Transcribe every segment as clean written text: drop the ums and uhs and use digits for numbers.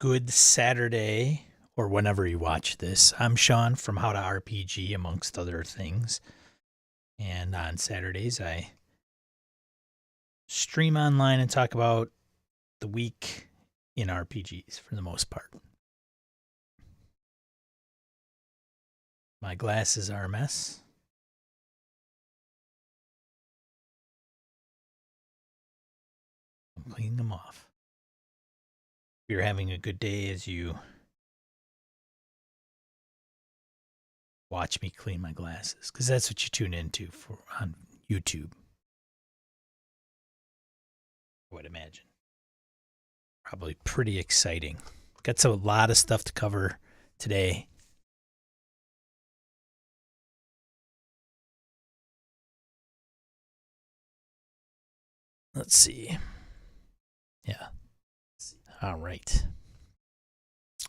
Good Saturday, or whenever you watch this. I'm Sean from How to RPG, amongst other things. And on Saturdays, I stream online and talk about the week in RPGs for the most part. My glasses are a mess. I'm cleaning them off. If you're having a good day as you watch me clean my glasses, because that's what you tune into for on YouTube, I would imagine. Probably pretty exciting. Got a lot of stuff to cover today. Let's see. Yeah. All right.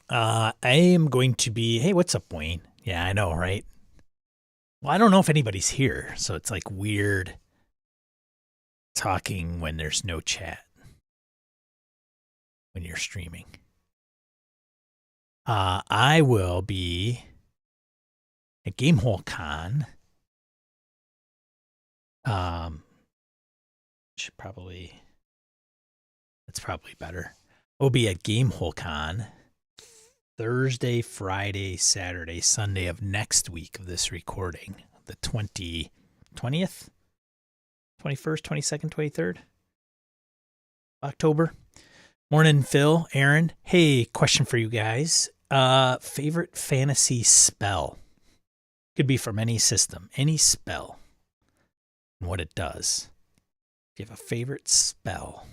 I am going to be. Hey, what's up, Wayne? Yeah, I know, right? Well, I don't know if anybody's here, so it's like weird talking when there's no chat when you're streaming. I will be at GameholeCon. Should probably. That's probably better. I'll be at GameholeCon Thursday, Friday, Saturday, Sunday of next week of this recording, the 20th, 21st, 22nd, 23rd October. Morning, Phil, Aaron. Hey, question for you guys. Favorite fantasy spell? Could be from any system, any spell, and what it does. If you have a favorite spell,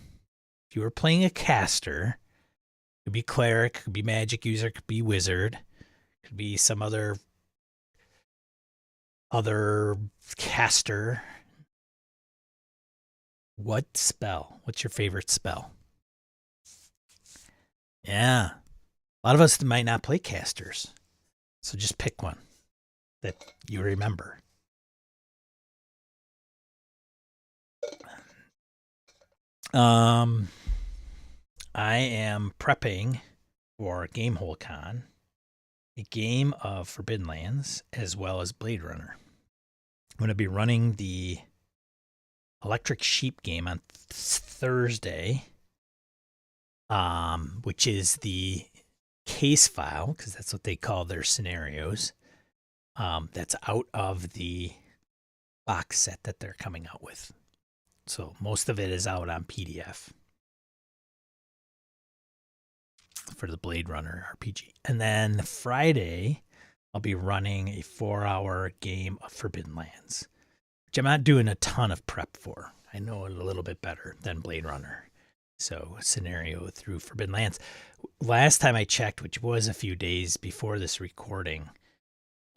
if you were playing a caster, it could be cleric, could be magic user, could be wizard, could be some other caster. What spell? What's your favorite spell? Yeah. A lot of us might not play casters. So just pick one that you remember. I am prepping for GameholeCon, a game of Forbidden Lands, as well as Blade Runner. I'm going to be running the Electric Sheep game on Thursday, which is the case file, because that's what they call their scenarios. That's out of the box set that they're coming out with. So most of it is out on PDF for the Blade Runner RPG. And then Friday, I'll be running a 4-hour game of Forbidden Lands, which I'm not doing a ton of prep for. I know it a little bit better than Blade Runner. So scenario through Forbidden Lands. Last time I checked, which was a few days before this recording,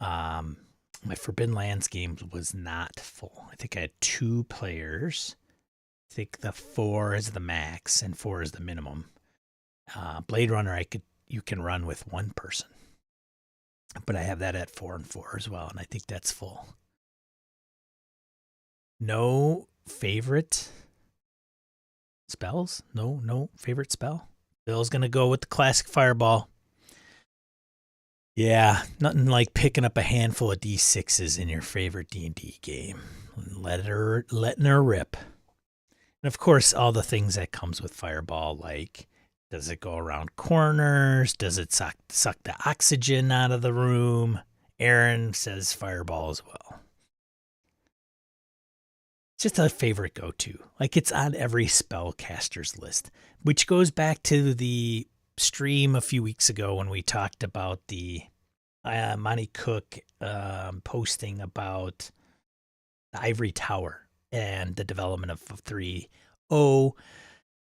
my Forbidden Lands game was not full. I think I had 2 players. I think the 4 is the max and 4 is the minimum. Blade Runner, you can run with 1 person, but I have that at 4 and 4 as well, and I think that's full. No favorite spells? No favorite spell? Bill's gonna go with the classic fireball. Yeah, nothing like picking up a handful of D6s in your favorite D&D game. Letting her rip. And of course, all the things that comes with fireball, like does it go around corners? Does it suck the oxygen out of the room? Aaron says fireball as well. It's just a favorite go-to. Like it's on every spellcaster's list, which goes back to the stream a few weeks ago when we talked about the Monty Cook posting about the Ivory Tower and the development of 3.0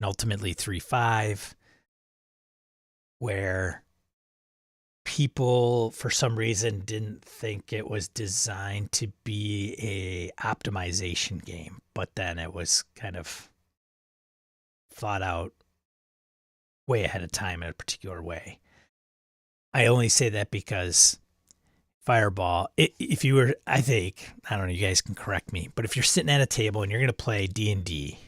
and ultimately 3.5, where people for some reason didn't think it was designed to be a optimization game, but then it was kind of thought out way ahead of time in a particular way. I only say that because Fireball, if you were, I think, I don't know, you guys can correct me, but if you're sitting at a table and you're going to play D&D,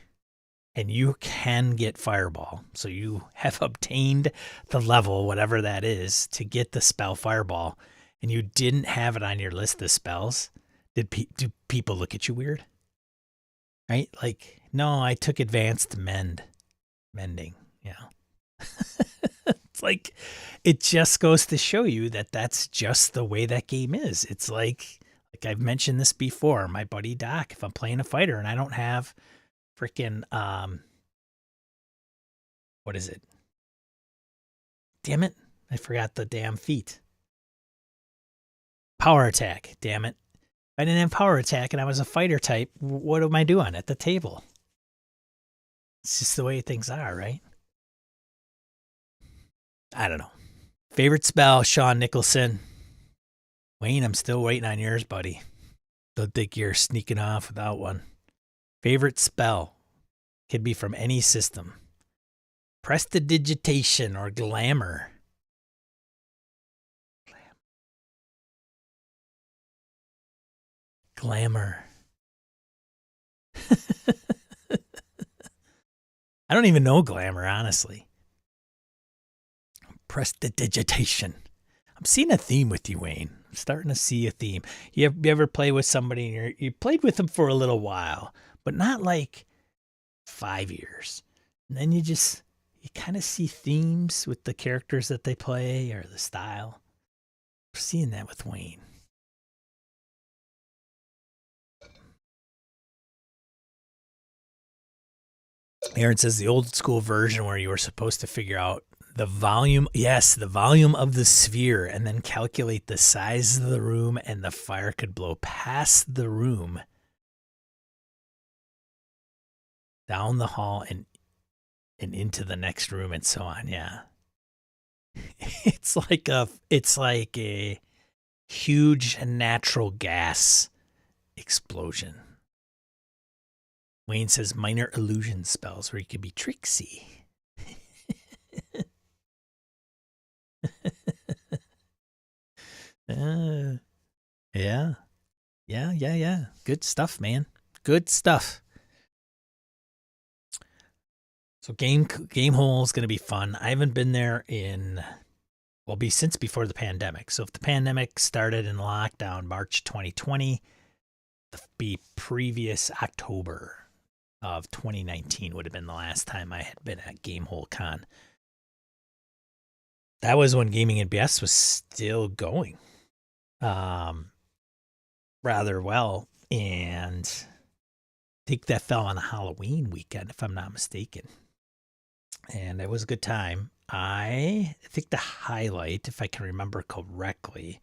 and you can get Fireball. So you have obtained the level, whatever that is, to get the spell Fireball, and you didn't have it on your list of spells, do people look at you weird? Right? Like, no, I took advanced mending. It's like, it just goes to show you that that's just the way that game is. It's like I've mentioned this before, my buddy Doc, if I'm playing a fighter and I don't have freaking, what is it? Damn it. I forgot the damn feat. Power attack. Damn it. If I didn't have power attack and I was a fighter type, what am I doing at the table? It's just the way things are, right? I don't know. Favorite spell, Sean Nicholson. Wayne, I'm still waiting on yours, buddy. Don't think you're sneaking off without one. Favorite spell. Could be from any system. Prestidigitation or glamour. Glamour. I don't even know glamour, honestly. Prestidigitation. I'm seeing a theme with you, Wayne. I'm starting to see a theme. You ever play with somebody and you played with them for a little while, but not like 5 years. And then you kind of see themes with the characters that they play or the style. I'm seeing that with Wayne. Aaron says the old school version where you were supposed to figure out the volume, yes, the volume of the sphere, and then calculate the size of the room, and the fire could blow past the room, down the hall, and into the next room, and so on. Yeah, it's like a huge natural gas explosion. Wayne says minor illusion spells where you could be tricksy. Yeah. Good stuff, man. Good stuff. So game hole is going to be fun. I haven't been there since before the pandemic. So if the pandemic started in lockdown March 2020, the previous October of 2019 would have been the last time I had been at Game Hole Con. That was when Gaming and BS was still going rather well, and I think that fell on a Halloween weekend, if I'm not mistaken. And it was a good time. I think the highlight, if I can remember correctly,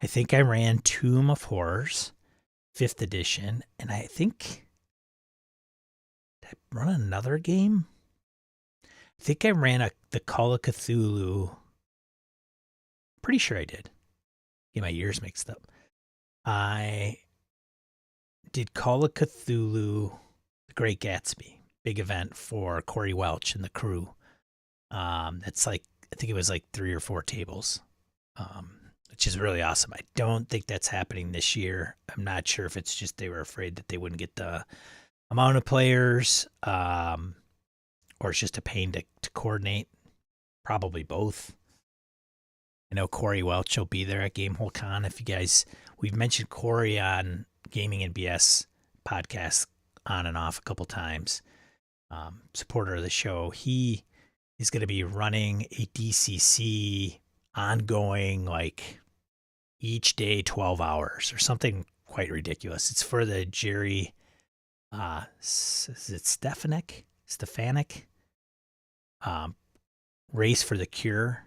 I think I ran Tomb of Horrors, 5th edition, and I think, did I run another game? I think I ran the Call of Cthulhu. Pretty sure I did. Get my years mixed up. I did Call of Cthulhu, The Great Gatsby, big event for Corey Welch and the crew. That's like, I think it was like 3 or 4 tables, which is really awesome. I don't think that's happening this year. I'm not sure if it's just they were afraid that they wouldn't get the amount of players, or it's just a pain to coordinate. Probably both. I know Corey Welch will be there at Game Hole Con. If you guys, we've mentioned Corey on Gaming and BS podcast on and off a couple times. Supporter of the show. He is going to be running a DCC ongoing, like each day 12 hours or something quite ridiculous. It's for the Jerry, is it Stefanik? Race for the Cure.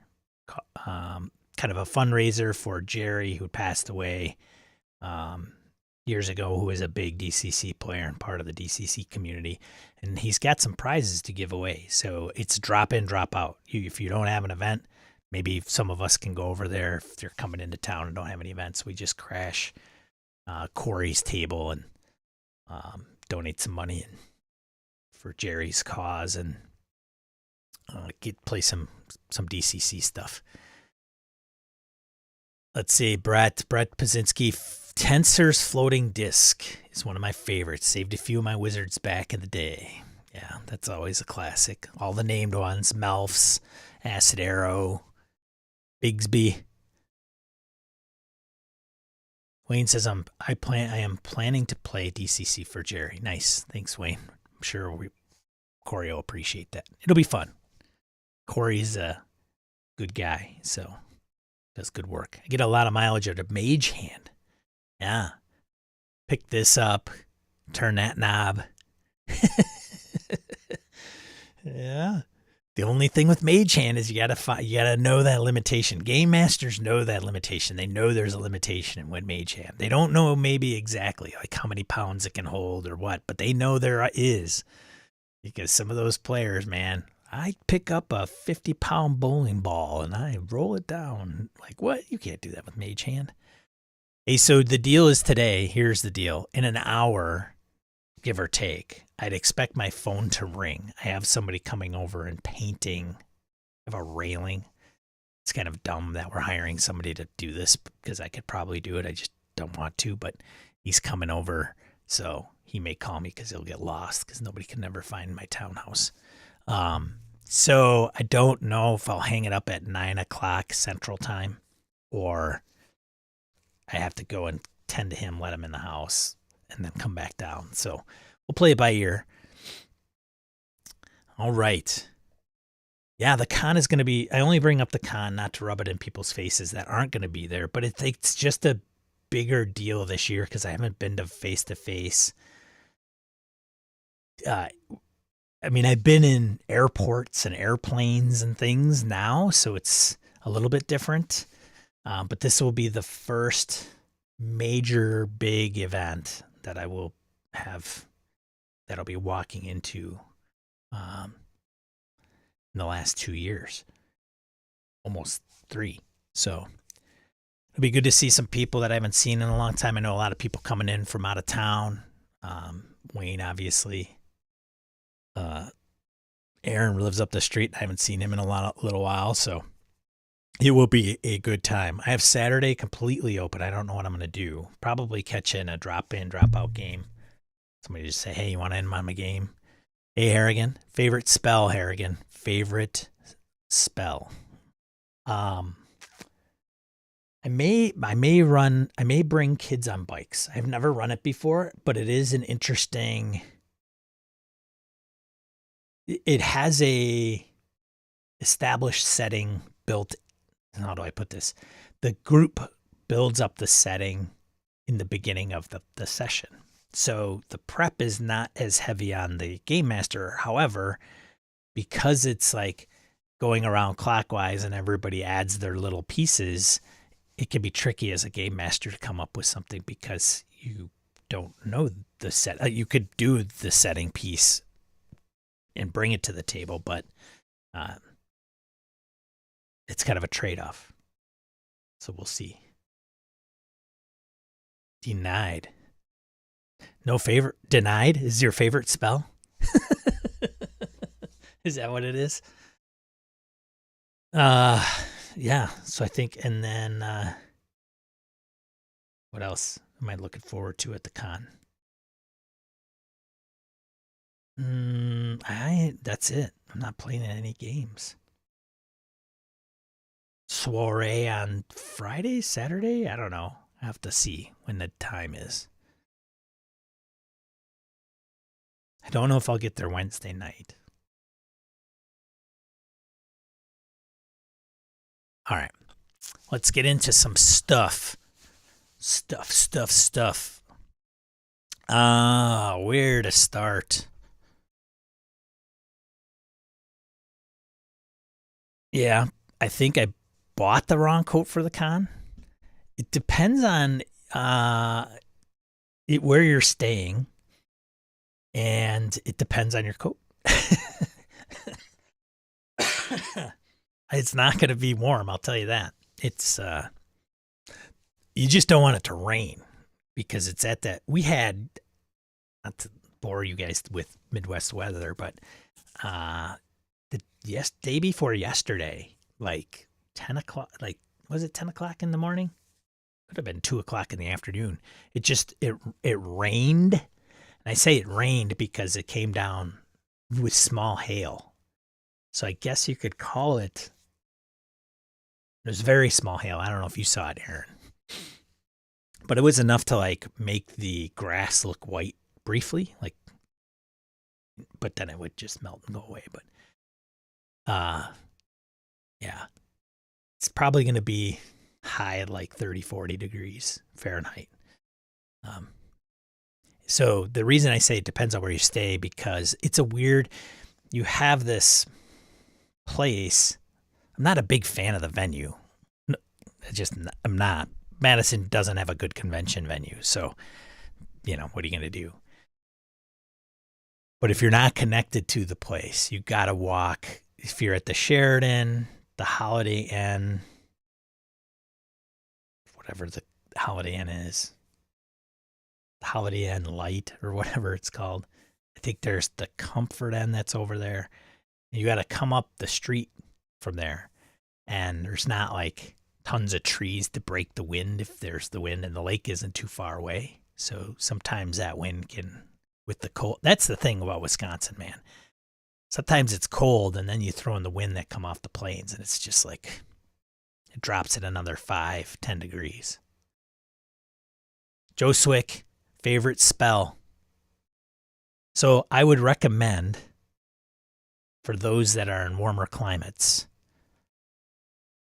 Kind of a fundraiser for Jerry, who passed away years ago, who is a big DCC player and part of the DCC community. And he's got some prizes to give away. So it's drop in, drop out. If you don't have an event, maybe some of us can go over there. If they're coming into town and don't have any events, we just crash Corey's table and donate some money for Jerry's cause and play some DCC stuff. Let's see, Brett Pazinski, Tensor's Floating Disc is one of my favorites. Saved a few of my wizards back in the day. Yeah, that's always a classic. All the named ones: Melfs, Acid Arrow, Bigsby. Wayne says I am planning to play DCC for Jerry. Nice. Thanks, Wayne. I'm sure Corey will appreciate that. It'll be fun. Corey's a good guy, so does good work. I get a lot of mileage out of Mage Hand. Yeah. Pick this up, turn that knob. Yeah. The only thing with Mage Hand is you gotta know that limitation. Game masters know that limitation. They know there's a limitation with Mage Hand. They don't know maybe exactly like how many pounds it can hold or what, but they know there is. Because some of those players, man, I pick up a 50-pound bowling ball and I roll it down. Like, what? You can't do that with Mage Hand. Hey, so the deal is today. Here's the deal. In an hour, give or take, I'd expect my phone to ring. I have somebody coming over and painting. I have a railing. It's kind of dumb that we're hiring somebody to do this because I could probably do it. I just don't want to, but he's coming over, so he may call me because he'll get lost because nobody can never find my townhouse. So I don't know if I'll hang it up at 9 o'clock Central Time or I have to go and tend to him, let him in the house, and then come back down. So we'll play it by ear. All right. Yeah, the con is going to be, I only bring up the con not to rub it in people's faces that aren't going to be there, but it's just a bigger deal this year because I haven't been to face-to-face. I mean, I've been in airports and airplanes and things now, so it's a little bit different. But this will be the first major big event that I will have, that I'll be walking into in the last 2 years, almost 3. So it'll be good to see some people that I haven't seen in a long time. I know a lot of people coming in from out of town. Wayne, obviously. Aaron lives up the street. I haven't seen him in a little while, so it will be a good time. I have Saturday completely open. I don't know what I'm going to do. Probably catch in a drop-in, drop-out game. Somebody just say, hey, you want to end my game? Hey, Harrigan. Favorite spell, Harrigan. Favorite spell. I may bring kids on bikes. I've never run it before, but it is an interesting. It has a established setting built. How do I put this? The group builds up the setting in the beginning of the session. So the prep is not as heavy on the game master. However, because it's like going around clockwise and everybody adds their little pieces, it can be tricky as a game master to come up with something because you don't know the set. You could do the setting piece and bring it to the table, but it's kind of a trade-off. So we'll see. Denied. No favorite. Denied is your favorite spell? Is that what it is? Yeah. So I think, and then what else am I looking forward to at the con? That's it. I'm not playing any games. Soiree on Friday, Saturday? I don't know. I have to see when the time is. I don't know if I'll get there Wednesday night. All right. Let's get into some stuff. Stuff. Where to start? Yeah, I think I bought the wrong coat for the con. It depends on where you're staying, and it depends on your coat. It's not going to be warm, I'll tell you that. It's you just don't want it to rain because it's at that. We had, not to bore you guys with Midwest weather, but day before yesterday, like 10 o'clock, like, was it 10 o'clock in the morning? Could have been 2 o'clock in the afternoon. It rained. And I say it rained because it came down with small hail. So I guess you could call it. There's very small hail. I don't know if you saw it, Aaron, but it was enough to like make the grass look white briefly, like, but then it would just melt and go away. But yeah, it's probably going to be high at like 30, 40 degrees Fahrenheit. So the reason I say it depends on where you stay, because it's a weird, you have this place. I'm not a big fan of the venue. I'm not. Madison doesn't have a good convention venue. So, what are you going to do? But if you're not connected to the place, you got to walk. If you're at the Sheraton, the Holiday Inn, whatever the Holiday Inn is, the Holiday Inn Light or whatever it's called. I think there's the Comfort Inn that's over there. You got to come up the street from there. And there's not like tons of trees to break the wind if there's the wind, and the lake isn't too far away. So sometimes that wind can, with the cold, that's the thing about Wisconsin, man. Sometimes it's cold, and then you throw in the wind that come off the plains, and it's just like, it drops it another 5-10 degrees. Joe Swick, favorite spell. So I would recommend, for those that are in warmer climates,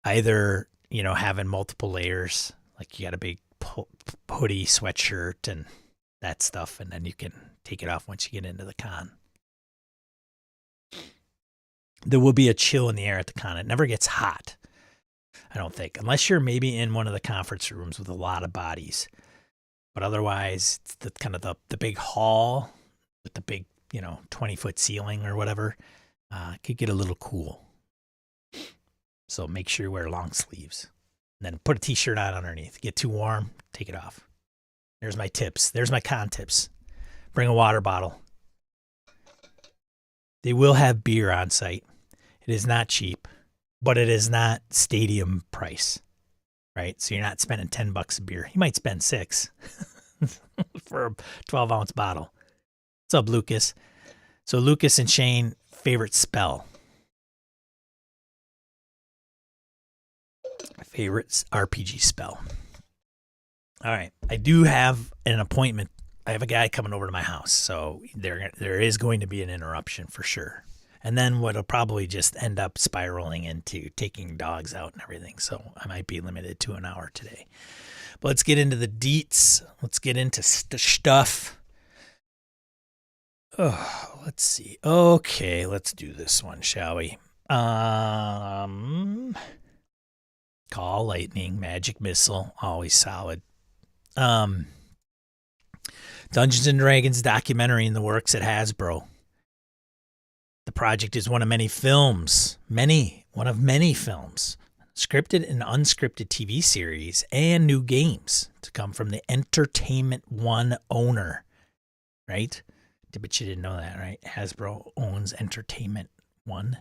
either, having multiple layers, like you got a big hoodie, sweatshirt, and that stuff, and then you can take it off once you get into the con. There will be a chill in the air at the con. It never gets hot, I don't think, unless you're maybe in one of the conference rooms with a lot of bodies. But otherwise, it's the big hall with the big, 20-foot ceiling or whatever. It could get a little cool. So make sure you wear long sleeves. And then put a t-shirt on underneath. Get too warm, take it off. There's my tips. There's my con tips. Bring a water bottle. They will have beer on site. It is not cheap, but it is not stadium price, right? So you're not spending $10 a beer. You might spend $6 for a 12-ounce bottle. What's up, Lucas? So Lucas and Shane, favorite spell. My favorite RPG spell. All right. I do have an appointment. I have a guy coming over to my house, so there is going to be an interruption for sure. And then what'll probably just end up spiraling into taking dogs out and everything. So I might be limited to an hour today. But let's get into the deets. Let's get into stuff. Oh, let's see. Okay, let's do this one, shall we? Call Lightning, Magic Missile, always solid. Dungeons and Dragons documentary in the works at Hasbro. The project is one of many films, one of many films, scripted and unscripted TV series, and new games to come from the Entertainment One owner, right? But you didn't know that, right? Hasbro owns Entertainment One,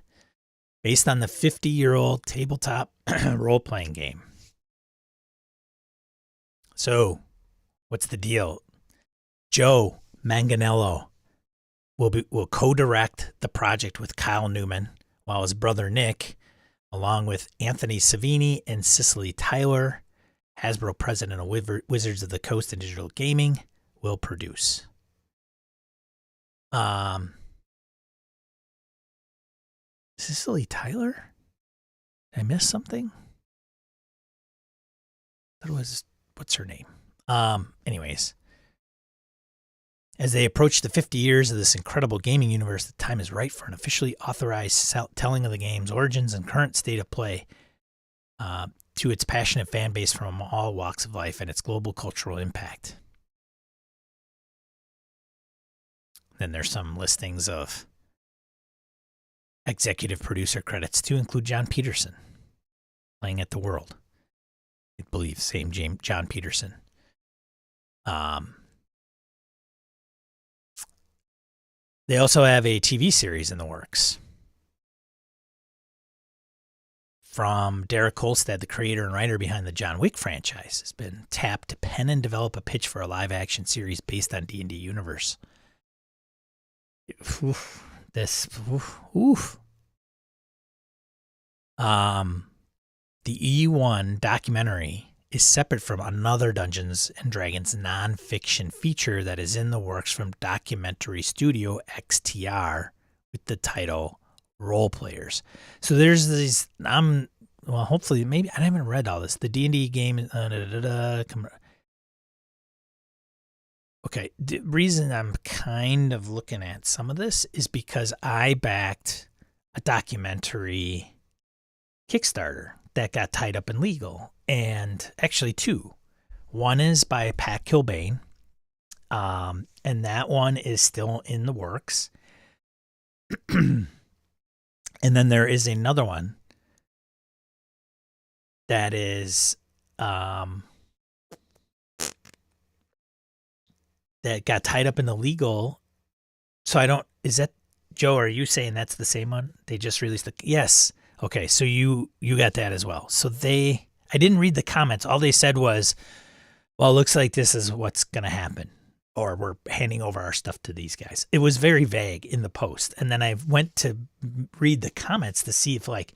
based on the 50-year-old tabletop role-playing game. So, what's the deal? Joe Manganiello will co-direct the project with Kyle Newman, while his brother Nick, along with Anthony Savini and Cicely Tyler, Hasbro president of Wizards of the Coast and Digital Gaming, will produce. Cicely Tyler? Did I miss something? That was, what's her name? Anyways, as they approach the 50 years of this incredible gaming universe, the time is right for an officially authorized telling of the game's origins and current state of play to its passionate fan base from all walks of life and its global cultural impact. Then there's some listings of executive producer credits to include John Peterson playing at the World. I believe same John Peterson. They also have a TV series in the works from Derek Kolstad, the creator and writer behind the John Wick franchise, has been tapped to pen and develop a pitch for a live-action series based on D&D universe. This, oof. The E1 documentary is separate from another Dungeons and Dragons nonfiction feature that is in the works from documentary studio XTR with the title Role Players. So there's these, hopefully, maybe, I haven't read all this. The D&D game, okay, the reason I'm kind of looking at some of this is because I backed a documentary Kickstarter that got tied up in legal, and actually two. One is by Pat Kilbane, and that one is still in the works. And then there is another one that is that got tied up in the legal. So I don't, is that, Joe, are you saying that's the same one? They just released the, yes. Okay, so you got that as well. So I didn't read the comments. All they said was, well, it looks like this is what's going to happen, or we're handing over our stuff to these guys. It was very vague in the post. And then I went to read the comments to see if, like,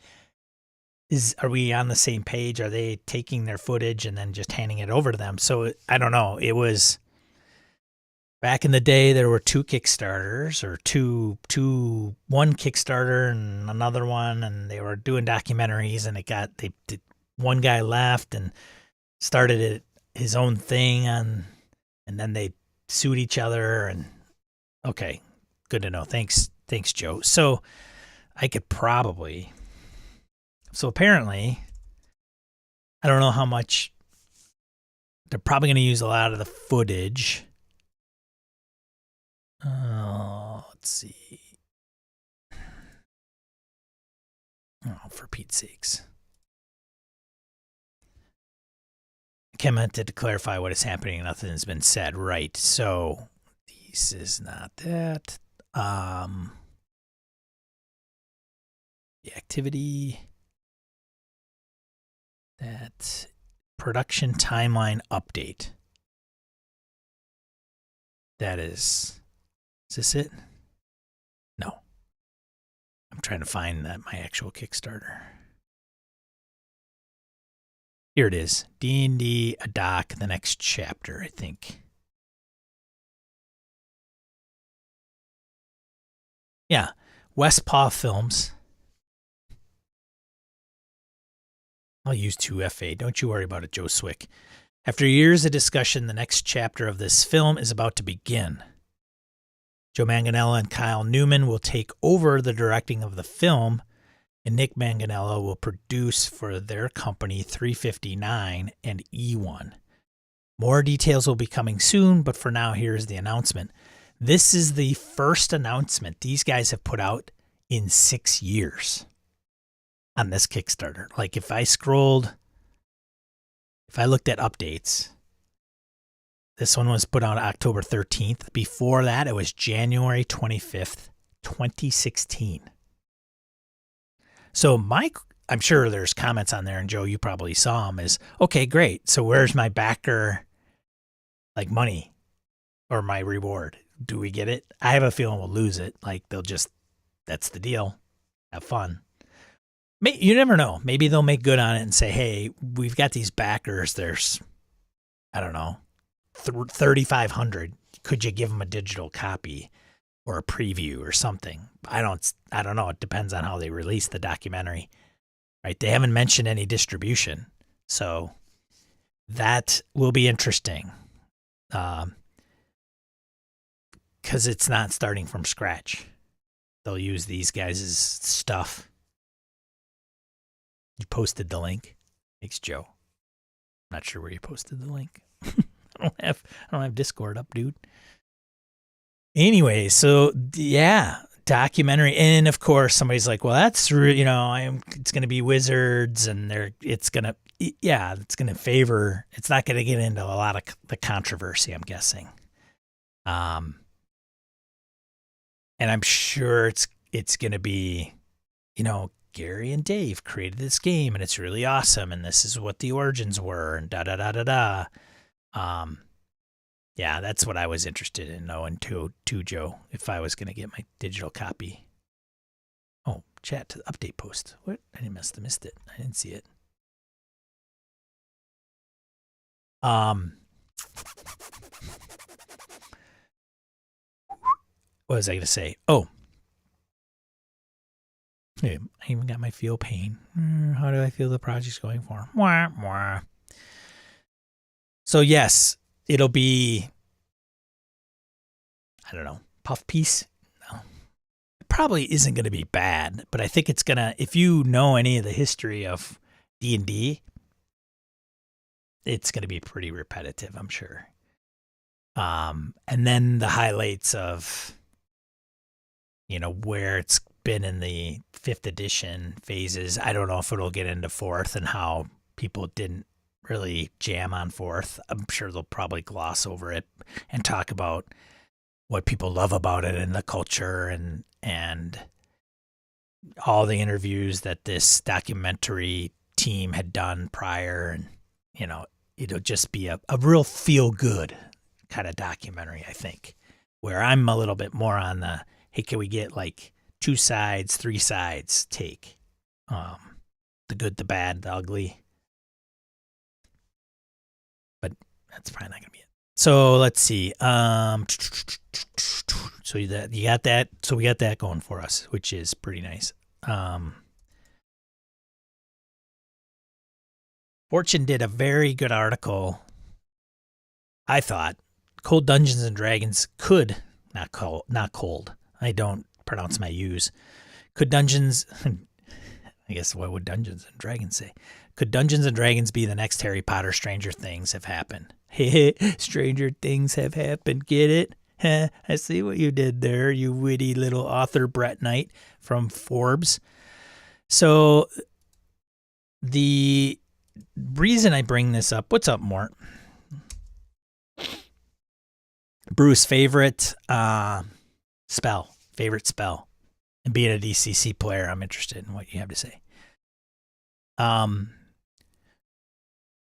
are we on the same page? Are they taking their footage and then just handing it over to them? So I don't know. It was, back in the day, there were two Kickstarters, or one Kickstarter and another one, and they were doing documentaries, and one guy left and started his own thing, and then they sued each other. And okay, good to know. Thanks, Joe. So I could probably, so apparently, I don't know how much, they're probably going to use a lot of the footage. Let's see. Oh, for Pete's sakes. Kim meant to clarify what is happening. Nothing has been said. Right. So this is not that. The activity, that production timeline update. That is this it? No. I'm trying to find my actual Kickstarter. Here it is. D&D a doc, the next chapter, I think. Yeah. Westpaw Films. I'll use 2FA. Don't you worry about it, Joe Swick. After years of discussion, the next chapter of this film is about to begin. Joe Manganiello and Kyle Newman will take over the directing of the film, and Nick Manganiello will produce for their company 359 and E1. More details will be coming soon, but for now, here's the announcement. This is the first announcement these guys have put out in 6 years on this Kickstarter. Like, if I looked at updates, this one was put on October 13th. Before that, it was January 25th, 2016. So I'm sure there's comments on there, and Joe, you probably saw them, is, okay, great. So where's my backer, like, money or my reward? Do we get it? I have a feeling we'll lose it. Like, that's the deal. Have fun. You never know. Maybe they'll make good on it and say, hey, we've got these backers. There's, I don't know, 3,500. Could you give them a digital copy or a preview or something? I don't know. It depends on how they release the documentary, right? They haven't mentioned any distribution, so that will be interesting, because it's not starting from scratch. They'll use these guys' stuff. You posted the link. Thanks, Joe. Not sure where you posted the link. I don't have Discord up, dude. Anyway, so yeah, documentary, and of course somebody's like, well, that's it's going to be wizards, and it's going to favor. It's not going to get into a lot of the controversy, I'm guessing. And I'm sure it's going to be, Gary and Dave created this game, and it's really awesome, and this is what the origins were, and da da da da da. Yeah, that's what I was interested in knowing too, Joe, if I was going to get my digital copy. chat to the update post. What? I must have missed it. I didn't see it. What was I going to say? Oh, hey, I even got my feel pain. How do I feel the project's going for? Mwah, mwah. So yes, it'll be, I don't know, puff piece. No, it probably isn't going to be bad, but I think it's gonna. If you know any of the history of D&D, it's going to be pretty repetitive, I'm sure. And then the highlights of, where it's been in the 5th edition phases. I don't know if it'll get into 4th and how people didn't really jam on 4th. I'm sure they'll probably gloss over it and talk about what people love about it and the culture and all the interviews that this documentary team had done prior. And, it'll just be a real feel-good kind of documentary, I think, where I'm a little bit more on the, hey, can we get like 2 sides, 3 sides take? The good, the bad, the ugly. But that's probably not going to be it. So let's see. So you got that. So we got that going for us, which is pretty nice. Fortune did a very good article, I thought. Cold Dungeons and Dragons could, not cold. I don't pronounce my U's. Could Dungeons, I guess what would Dungeons and Dragons say? Could Dungeons and Dragons be the next Harry Potter? Stranger Things have happened. Hey, Stranger Things have happened. Get it? I see what you did there, you witty little author Brett Knight from Forbes. So the reason I bring this up, what's up, Mort? Bruce, favorite spell. And being a DCC player, I'm interested in what you have to say.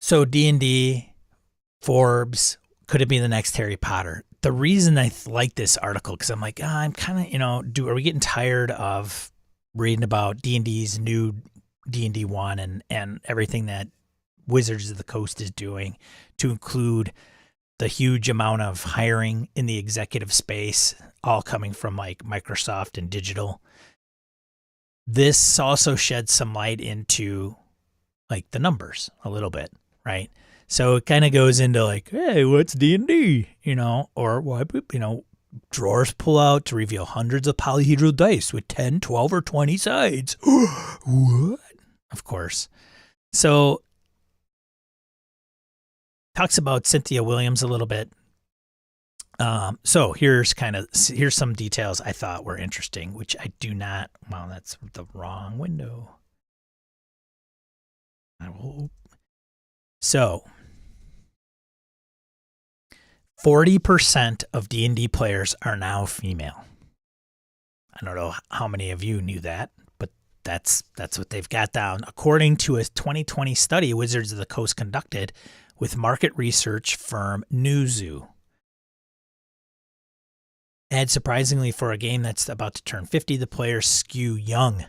So D&D, Forbes, could it be the next Harry Potter? The reason I like this article, because I'm like, I'm kind of, are we getting tired of reading about D&D's new D&D 1 and everything that Wizards of the Coast is doing to include the huge amount of hiring in the executive space, all coming from like Microsoft and digital. This also sheds some light into like the numbers a little bit, right? So it kind of goes into like, hey, what's D&D? Or why, drawers pull out to reveal hundreds of polyhedral dice with 10, 12, or 20 sides. What? Of course. So talks about Cynthia Williams a little bit. So here's some details I thought were interesting, which I do not. Well, that's the wrong window. So 40% of D&D players are now female. I don't know how many of you knew that, but that's what they've got down. According to a 2020 study Wizards of the Coast conducted with market research firm Newzoo. And surprisingly, for a game that's about to turn 50, the players skew young,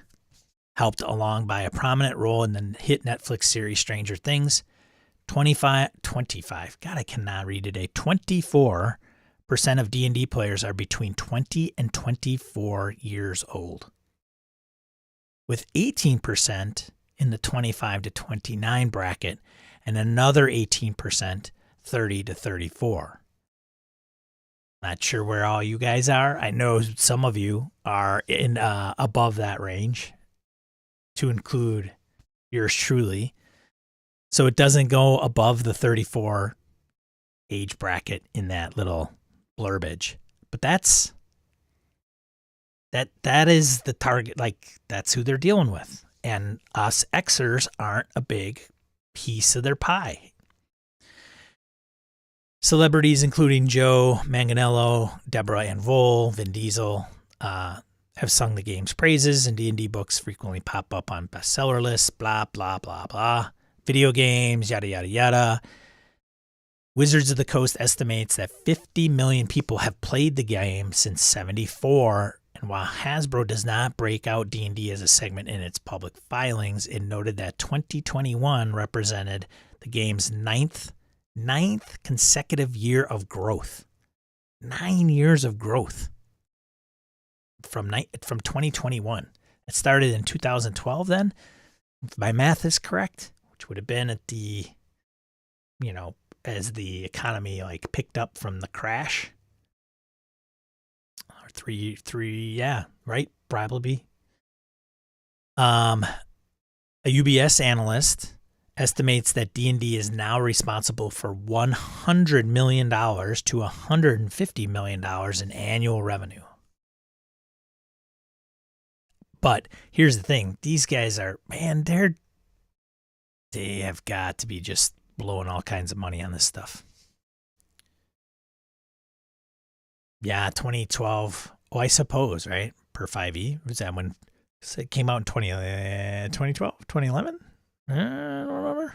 helped along by a prominent role in the hit Netflix series Stranger Things. 25, God, I cannot read today. 24% of D&D players are between 20 and 24 years old, with 18% in the 25 to 29 bracket and another 18% 30 to 34. Not sure where all you guys are. I know some of you are in above that range, to include yours truly. So it doesn't go above the 34 age bracket in that little blurbage. But that is the target. Like, that's who they're dealing with. And us Xers aren't a big piece of their pie. Celebrities including Joe Manganiello, Deborah Ann Voll, Vin Diesel have sung the game's praises, and D&D books frequently pop up on bestseller lists, blah, blah, blah, blah. Video games, yada, yada, yada. Wizards of the Coast estimates that 50 million people have played the game since '74, And while Hasbro does not break out D&D as a segment in its public filings, it noted that 2021 represented the game's ninth consecutive year of growth. 9 years of growth from 2021. It started in 2012 then, if my math is correct, which would have been at the, as the economy like picked up from the crash. Or three, yeah, right, probably. A UBS analyst estimates that D&D is now responsible for $100 million to $150 million in annual revenue. But here's the thing. These guys are, man, they have got to be just blowing all kinds of money on this stuff. Yeah, 2012. Oh, I suppose, right? Per 5e. Was that when it came out in 2012, 2011? I don't remember.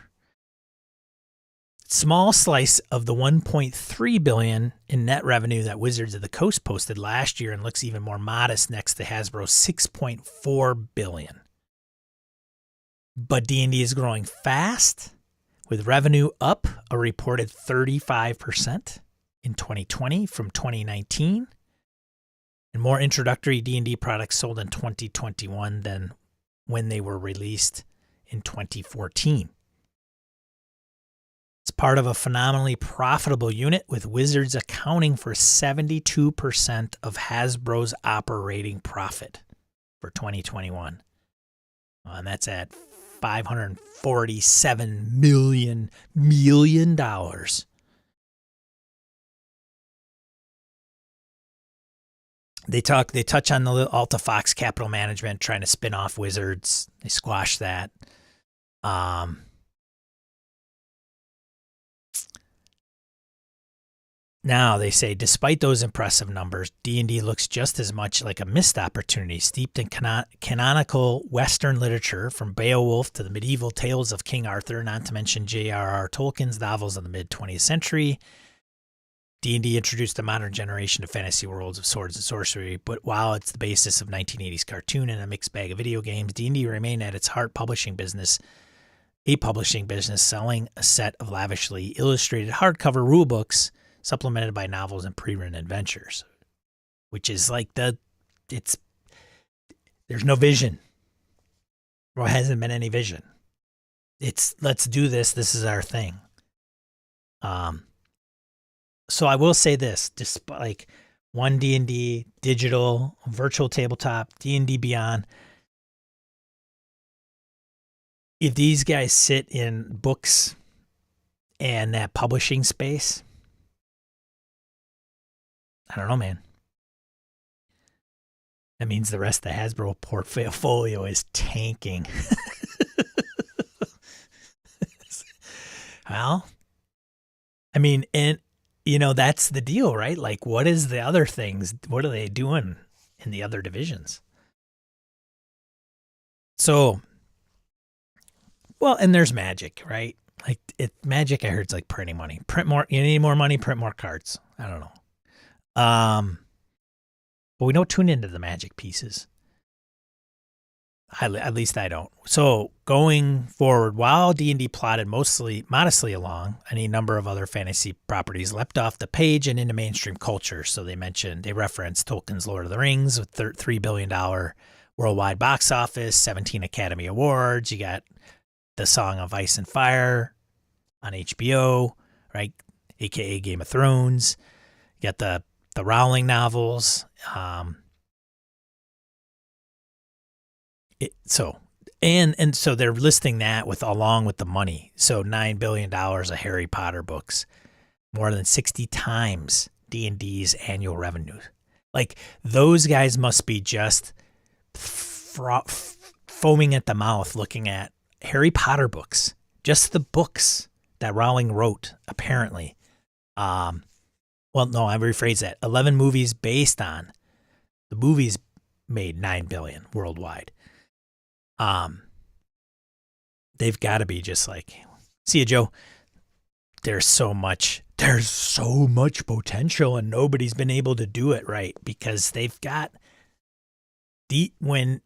Small slice of the $1.3 billion in net revenue that Wizards of the Coast posted last year, and looks even more modest next to Hasbro's $6.4 billion. But D&D is growing fast, with revenue up a reported 35% in 2020 from 2019, and more introductory D&D products sold in 2021 than when they were released in 2014. It's part of a phenomenally profitable unit, with Wizards accounting for 72% of Hasbro's operating profit for 2021. And that's at $547 million. They touch on the Alta Fox capital management, trying to spin off Wizards. They squash that. Now, they say, despite those impressive numbers, D&D looks just as much like a missed opportunity, steeped in canonical Western literature, from Beowulf to the medieval tales of King Arthur, not to mention J.R.R. Tolkien's novels of the mid-20th century. D&D introduced a modern generation of fantasy worlds of swords and sorcery, but while it's the basis of 1980s cartoon and a mixed bag of video games, D&D remained at its heart a publishing business, selling a set of lavishly illustrated hardcover rulebooks, supplemented by novels and pre-written adventures, which is like there's no vision. There hasn't been any vision. It's, let's do this. This is our thing. So I will say this, despite like one D&D, digital, virtual tabletop, D&D Beyond, if these guys sit in books and that publishing space, I don't know, man. That means the rest of the Hasbro portfolio is tanking. Well, I mean, and that's the deal, right? Like, what is the other things? What are they doing in the other divisions? So, well, and there's Magic, right? Like Magic, I heard, it's like printing money. Print more. You need more money. Print more cards. I don't know. But we don't tune into the Magic pieces. At least I don't. So going forward, while D&D plodded modestly along, any number of other fantasy properties leapt off the page and into mainstream culture. So they referenced Tolkien's Lord of the Rings with $3 billion worldwide box office, 17 Academy Awards. You got The Song of Ice and Fire on HBO, right? AKA Game of Thrones. You got the Rowling novels. So they're listing that along with the money. So $9 billion of Harry Potter books, more than 60 times D&D's annual revenue. Like, those guys must be just foaming at the mouth looking at Harry Potter books, just the books that Rowling wrote, apparently. Well, no, I rephrase that. 11 movies based on the movies made $9 billion worldwide. They've got to be just like, see ya, Joe. There's so much potential, and nobody's been able to do it right because they've got when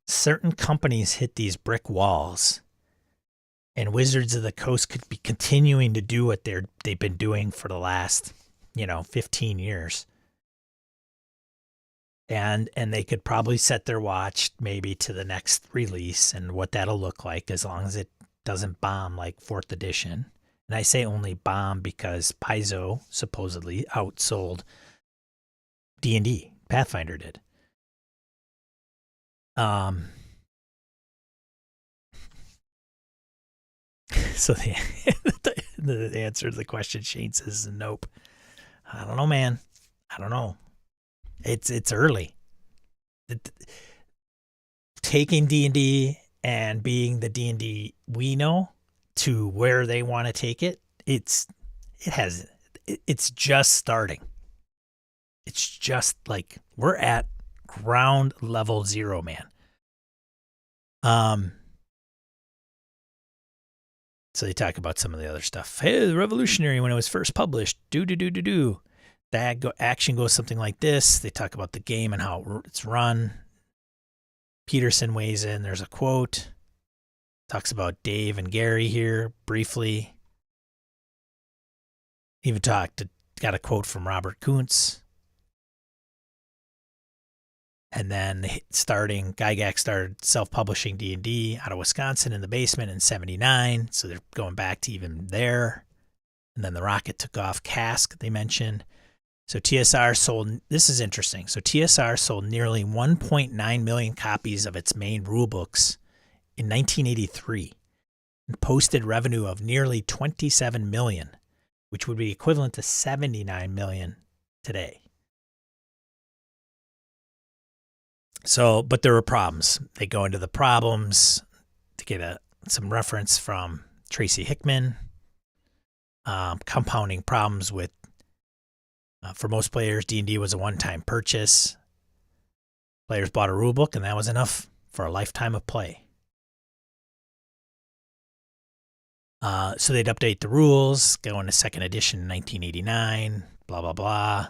certain companies hit these brick walls, and Wizards of the Coast could be continuing to do what they've been doing for the last, 15 years. And they could probably set their watch maybe to the next release and what that'll look like, as long as it doesn't bomb like 4th edition. And I say only bomb because Paizo supposedly outsold D&D. Pathfinder did. So the answer to the question, Shane says, nope. I don't know, man. I don't know. It's early. Taking D&D and being the D&D we know to where they want to take it, it's just starting. It's just like we're at ground level zero, man. So they talk about some of the other stuff. Hey, the Revolutionary, when it was first published, action goes something like this. They talk about the game and how it's run. Peterson weighs in. There's a quote. Talks about Dave and Gary here briefly. Even got a quote from Robert Kuntz. And then Gygax started self-publishing D&D out of Wisconsin in the basement in 1979. So they're going back to even there. And then the rocket took off. Cask, they mentioned. So TSR sold, this is interesting. So TSR sold nearly 1.9 million copies of its main rulebooks in 1983 and posted revenue of nearly 27 million, which would be equivalent to 79 million today. So, but there were problems. They go into the problems to get some reference from Tracy Hickman. Compounding problems with, for most players, D&D was a one-time purchase. Players bought a rule book, and that was enough for a lifetime of play. So they'd update the rules, go into second edition in 1989, blah, blah, blah.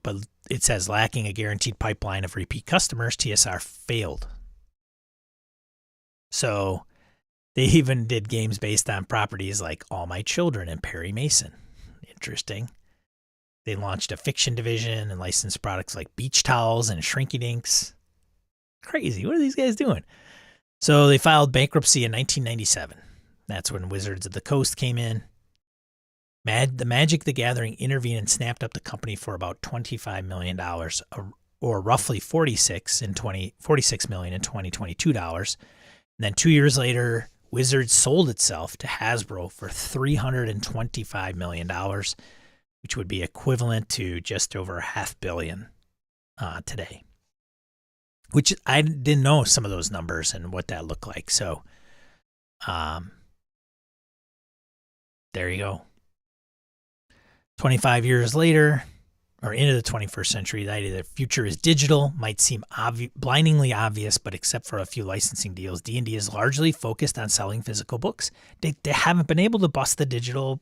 But it says, lacking a guaranteed pipeline of repeat customers, TSR failed. So they even did games based on properties like All My Children and Perry Mason. Interesting. They launched a fiction division and licensed products like beach towels and shrinky dinks. Crazy. What are these guys doing? So they filed bankruptcy in 1997. That's when Wizards of the Coast came in. The Magic the Gathering intervened and snapped up the company for about $25 million, or roughly $46 million in 2022 dollars. And then 2 years later, Wizards sold itself to Hasbro for $325 million, which would be equivalent to just over $500 million today. Which I didn't know some of those numbers and what that looked like. So, there you go. 25 years later, or into the 21st century, the idea that the future is digital might seem blindingly obvious, but except for a few licensing deals, D&D is largely focused on selling physical books. They haven't been able to bust the digital.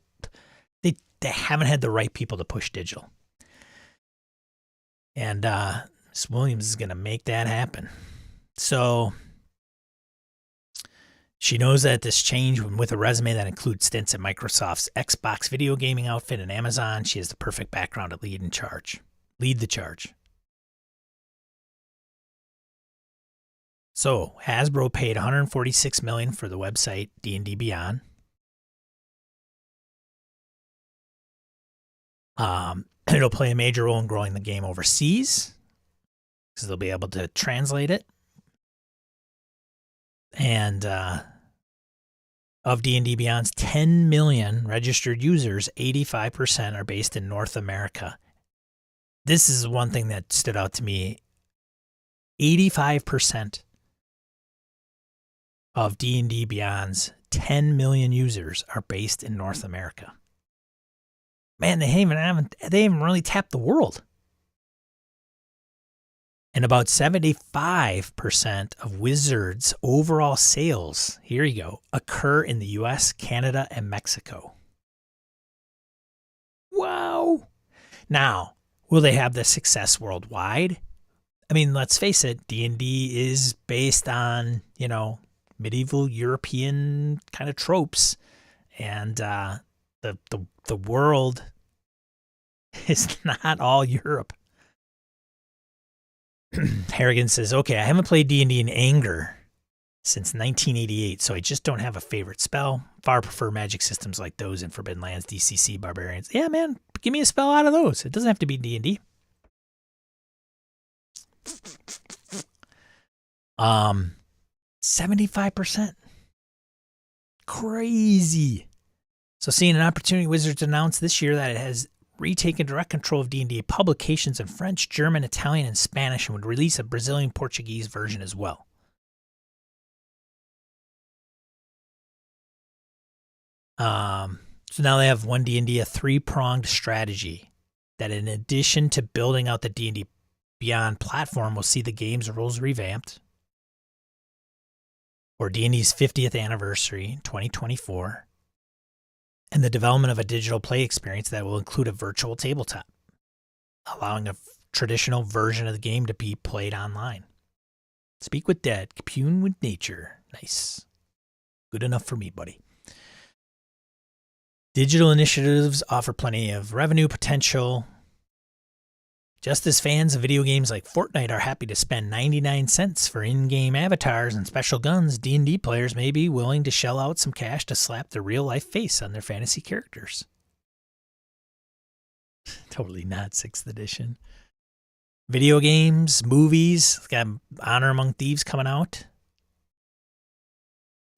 They haven't had the right people to push digital. And Ms. Williams is going to make that happen. So she knows that this change, with a resume that includes stints at Microsoft's Xbox video gaming outfit and Amazon, she has the perfect background to lead the charge. So Hasbro paid $146 million for the website D&D Beyond. It'll play a major role in growing the game overseas, because they'll be able to translate it. And of D&D Beyond's 10 million registered users, 85% are based in North America. This is one thing that stood out to me. 85% of D&D Beyond's 10 million users are based in North America. Man, they haven't really tapped the world. And about 75% of Wizards' overall sales, here you go, occur in the US, Canada, and Mexico. Wow. Now, Will they have the success worldwide? I mean, let's face it, D&D is based on, medieval European kind of tropes, and the world is not all Europe. Harrigan says, okay, I haven't played D&D in anger since 1988, so I just don't have a favorite spell. Far prefer magic systems like those in Forbidden Lands, DCC, Barbarians. Yeah, man, give me a spell out of those. It doesn't have to be D&D. 75%. Crazy. So seeing an opportunity, Wizards announced this year that it has retaken direct control of D&D publications in French, German, Italian, and Spanish, and would release a Brazilian Portuguese version as well. So now they have one D&D, a three-pronged strategy that in addition to building out the D&D Beyond platform will see the game's rules revamped for D&D's 50th anniversary in 2024, and the development of a digital play experience that will include a virtual tabletop, allowing a traditional version of the game to be played online. Speak with dead, commune with nature. Nice. Good enough for me, buddy. Digital initiatives offer plenty of revenue potential. Just as fans of video games like Fortnite are happy to spend 99 cents for in-game avatars and special guns, D&D players may be willing to shell out some cash to slap the real-life face on their fantasy characters. Totally not 6th edition. Video games, movies, got Honor Among Thieves coming out.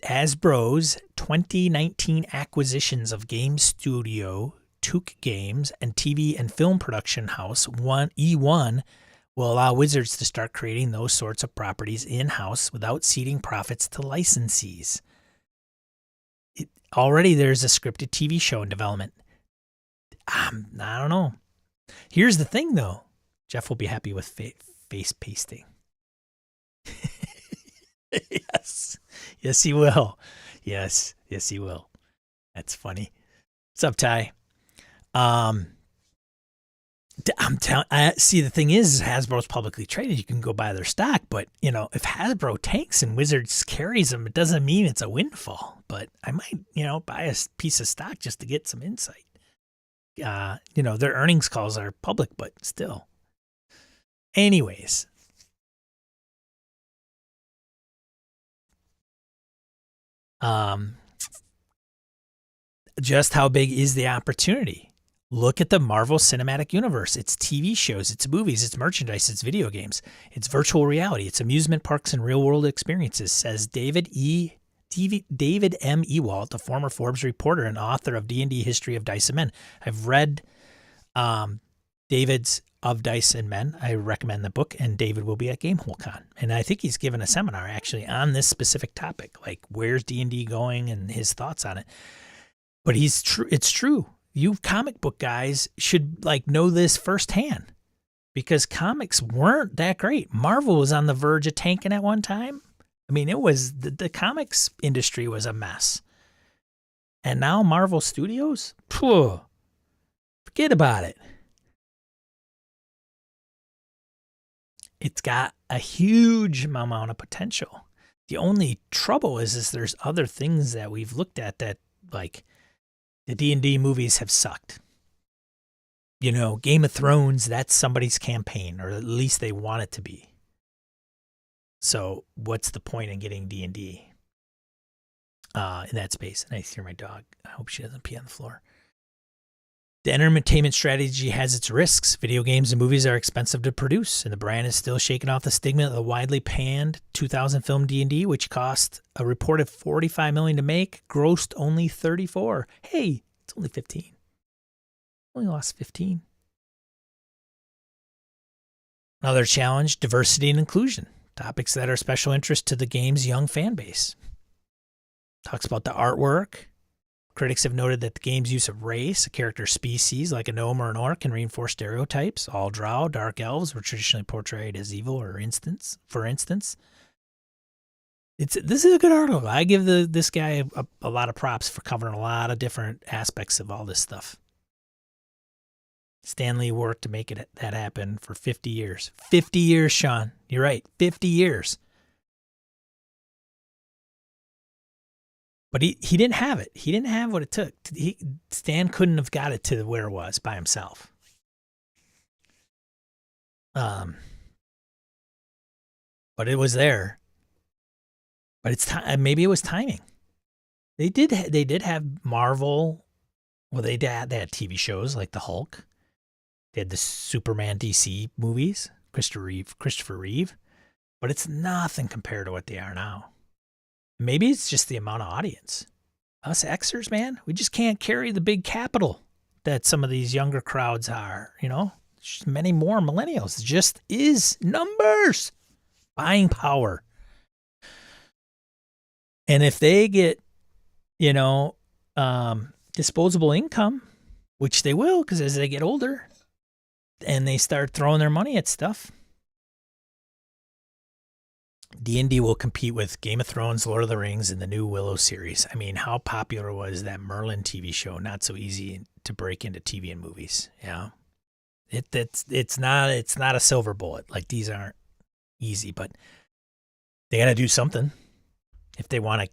Hasbro's 2019 acquisitions of game studio Took Games and TV and film production house E1 will allow Wizards to start creating those sorts of properties in-house without ceding profits to licensees. Already there's a scripted TV show in development. I don't know. Here's the thing, though. Jeff will be happy with face pasting. Yes. Yes, he will. Yes, he will. That's funny. What's up, Ty? I'm telling. See, the thing is, Hasbro's publicly traded. You can go buy their stock, but if Hasbro tanks and Wizards carries them, it doesn't mean it's a windfall. But I might, buy a piece of stock just to get some insight. Their earnings calls are public, but still. Anyways. Just how big is the opportunity? Look at the Marvel Cinematic Universe. It's TV shows, it's movies, it's merchandise, it's video games, it's virtual reality, it's amusement parks and real-world experiences, says David M. Ewalt, a former Forbes reporter and author of D&D History of Dice and Men. I've read David's Of Dice and Men. I recommend the book, and David will be at GameholeCon. And I think he's given a seminar, actually, on this specific topic, like where's D&D going and his thoughts on it. But it's true. You comic book guys should know this firsthand, because comics weren't that great. Marvel was on the verge of tanking at one time. I mean, it was the comics industry was a mess. And now Marvel Studios, forget about it. It's got a huge amount of potential. The only trouble is there's other things that we've looked at that, like, the D&D movies have sucked. Game of Thrones, that's somebody's campaign, or at least they want it to be. So what's the point in getting D&D in that space? And I hear my dog. I hope she doesn't pee on the floor. The entertainment strategy has its risks. Video games and movies are expensive to produce, and the brand is still shaking off the stigma of the widely panned 2000 film D&D, which cost a reported $45 million to make, grossed only $34. Hey, it's only 15. Only lost 15. Another challenge: diversity and inclusion, topics that are special interest to the game's young fan base. Talks about the artwork. Critics have noted that the game's use of race, a character species like a gnome or an orc, can reinforce stereotypes. All drow, dark elves were traditionally portrayed as evil, for instance. This is a good article. I give this guy a lot of props for covering a lot of different aspects of all this stuff. Stanley worked to make that happen for 50 years. 50 years, Sean. You're right. 50 years. But he didn't have it. He didn't have what it took. Stan couldn't have got it to where it was by himself. But it was there. But it's maybe it was timing. They did have Marvel. Well, they had TV shows like the Hulk. They had the Superman DC movies, Christopher Reeve. But it's nothing compared to what they are now. Maybe it's just the amount of audience. Us Xers, man, we just can't carry the big capital that some of these younger crowds are, There's many more millennials. It just is numbers. Buying power. And if they get, disposable income, which they will because as they get older and they start throwing their money at stuff, D&D will compete with Game of Thrones, Lord of the Rings, and the new Willow series. I mean, how popular was that Merlin TV show? Not so easy to break into TV and movies. Yeah, it's not a silver bullet. Like these aren't easy, but they got to do something if they want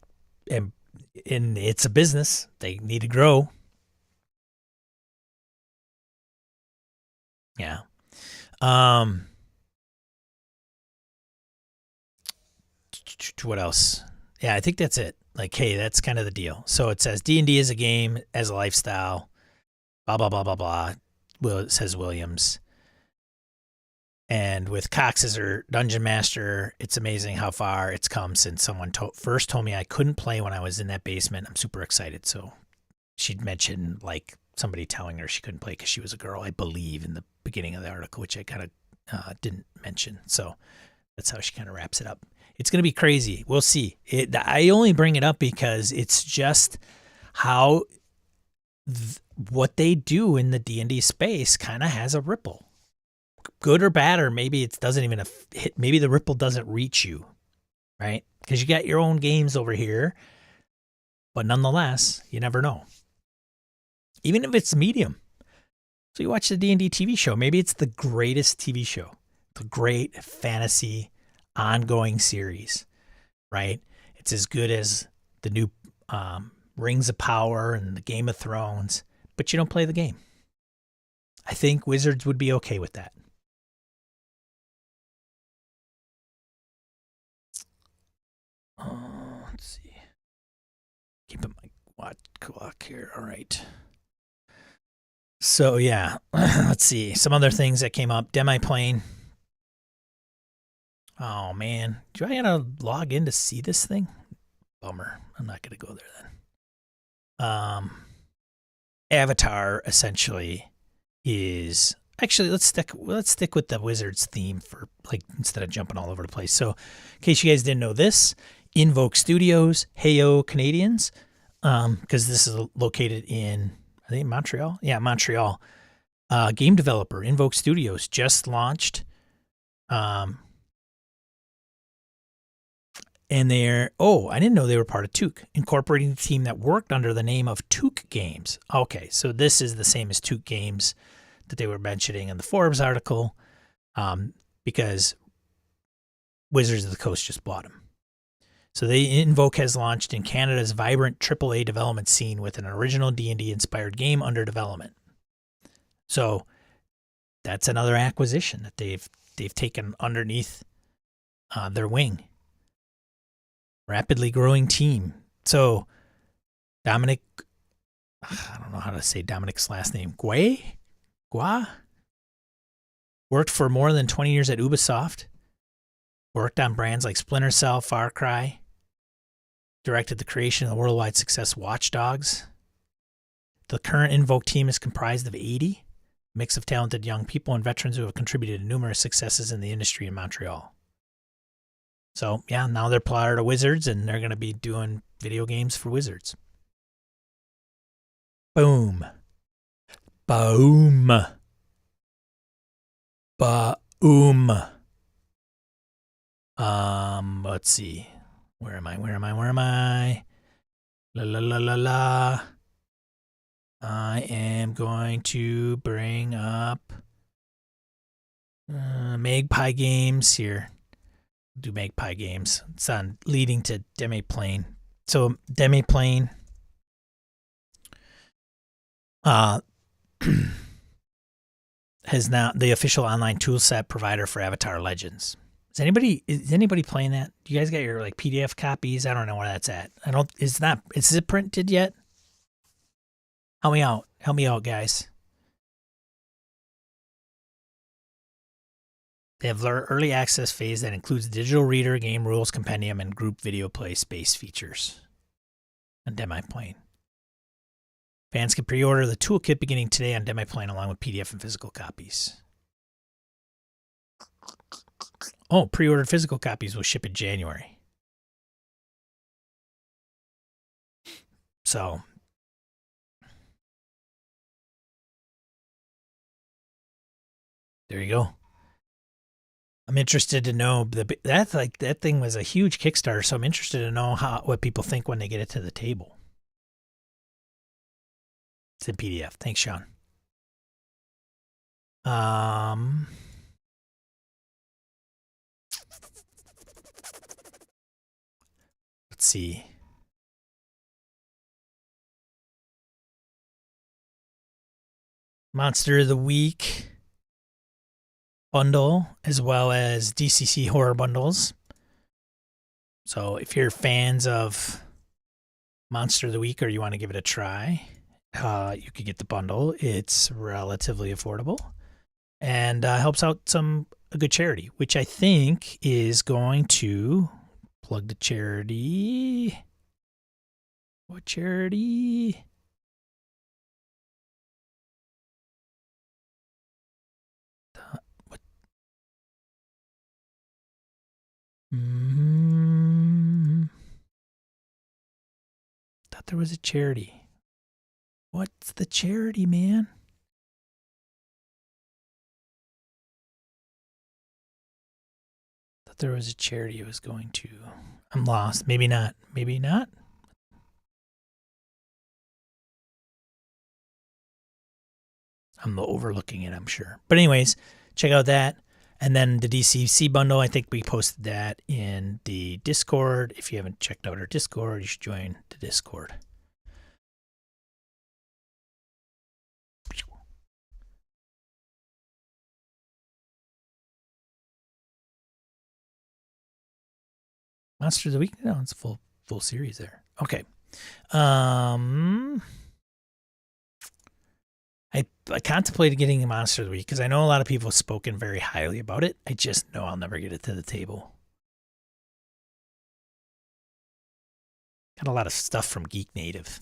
to. And it's a business. They need to grow. Yeah. What else? Yeah, I think that's it. Like, hey, that's kind of the deal. So it says D&D is a game, as a lifestyle, blah, blah, blah, blah, blah. Well, it says Williams. And with Cox as her dungeon master, it's amazing how far it's come since someone first told me I couldn't play when I was in that basement. I'm super excited. So she'd mentioned like somebody telling her she couldn't play because she was a girl, I believe, in the beginning of the article, which I kind of didn't mention. So that's how she kind of wraps it up. It's going to be crazy. We'll see. I only bring it up because it's just how what they do in the D&D space kind of has a ripple. Good or bad, or maybe it doesn't even hit. Maybe the ripple doesn't reach you, right? Because you got your own games over here. But nonetheless, you never know. Even if it's medium. So you watch the D&D TV show. Maybe it's the greatest TV show. The great fantasy ongoing series, right? It's as good as the new Rings of Power and the Game of Thrones, but you don't play the game. I think Wizards would be okay with that. Let's see. Keeping my watch clock here. All right. So yeah, let's see. Some other things that came up. Demi-plane. Oh man, do I gotta log in to see this thing? Bummer. I'm not gonna go there then. Avatar essentially is actually let's stick with the Wizards theme for like instead of jumping all over the place. So, in case you guys didn't know this, Invoke Studios, heyo Canadians, because this is located in I think Montreal. Yeah, Montreal. Game developer Invoke Studios just launched. And I didn't know they were part of Took, incorporating the team that worked under the name of Took Games. Okay, so this is the same as Took Games that they were mentioning in the Forbes article, because Wizards of the Coast just bought them. So Invoke has launched in Canada's vibrant AAA development scene with an original D&D inspired game under development. So that's another acquisition that they've taken underneath their wing. Rapidly growing team. So Dominic, I don't know how to say Dominic's last name. Gua? Worked for more than 20 years at Ubisoft. Worked on brands like Splinter Cell, Far Cry. Directed the creation of the worldwide success Watch Dogs. The current Invoke team is comprised of 80, mix of talented young people and veterans who have contributed to numerous successes in the industry in Montreal. So, yeah, now they're part of Wizards, and they're going to be doing video games for Wizards. Boom. Boom. Boom. Let's see. Where am I? La la la la la. I am going to bring up Magpie Games here. Do Magpie Games. It's on leading to Demiplane. So Demiplane has now the official online toolset provider for Avatar Legends. Is anybody playing that? Do you guys got your like PDF copies? I don't know where that's at. Is it printed yet? Help me out. Help me out, guys. They have early access phase that includes digital reader, game rules, compendium, and group video play space features. On Demiplane. Fans can pre-order the toolkit beginning today on Demiplane along with PDF and physical copies. Oh, pre-ordered physical copies will ship in January. So there you go. I'm interested to know that thing was a huge Kickstarter, so I'm interested to know what people think when they get it to the table. It's in PDF. Thanks, Sean. Let's see. Monster of the Week bundle, as well as DCC horror bundles. So if you're fans of Monster of the Week or you want to give it a try, you could get the bundle. It's relatively affordable and helps out a good charity, which I think is going to plug the charity. What charity? Thought there was a charity. What's the charity, man? Thought there was a charity it was going to. I'm lost. Maybe not. Maybe not. I'm overlooking it, I'm sure. But anyways, check out that. And then the DCC bundle, I think we posted that in the Discord. If you haven't checked out our Discord, you should join the Discord. Monster of the Week? No, it's a full series there. Okay. I contemplated getting a Monster of the Week because I know a lot of people have spoken very highly about it. I just know I'll never get it to the table. Got a lot of stuff from Geek Native.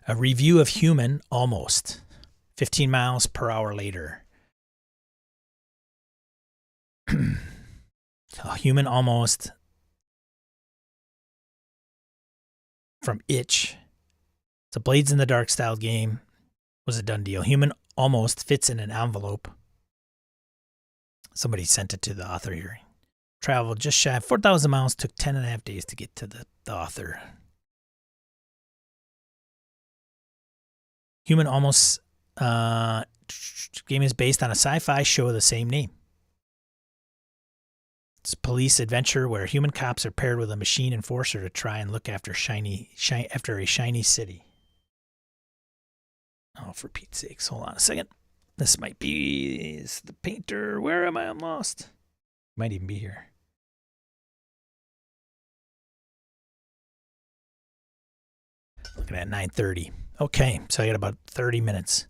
A review of Human, almost. 15 miles per hour later. Human, almost. From Itch. It's a Blades in the Dark style game. Was a done deal. Human almost fits in an envelope. Somebody sent it to the author here. Traveled just shy of 4,000 miles. Took 10.5 days to get to the author. Human almost game is based on a sci-fi show of the same name. It's a police adventure where human cops are paired with a machine enforcer to try and look after a shiny city. Oh, for Pete's sakes, hold on a second. This might be is the painter. Where am I? I'm lost. Might even be here. Looking at 9:30. Okay, so I got about 30 minutes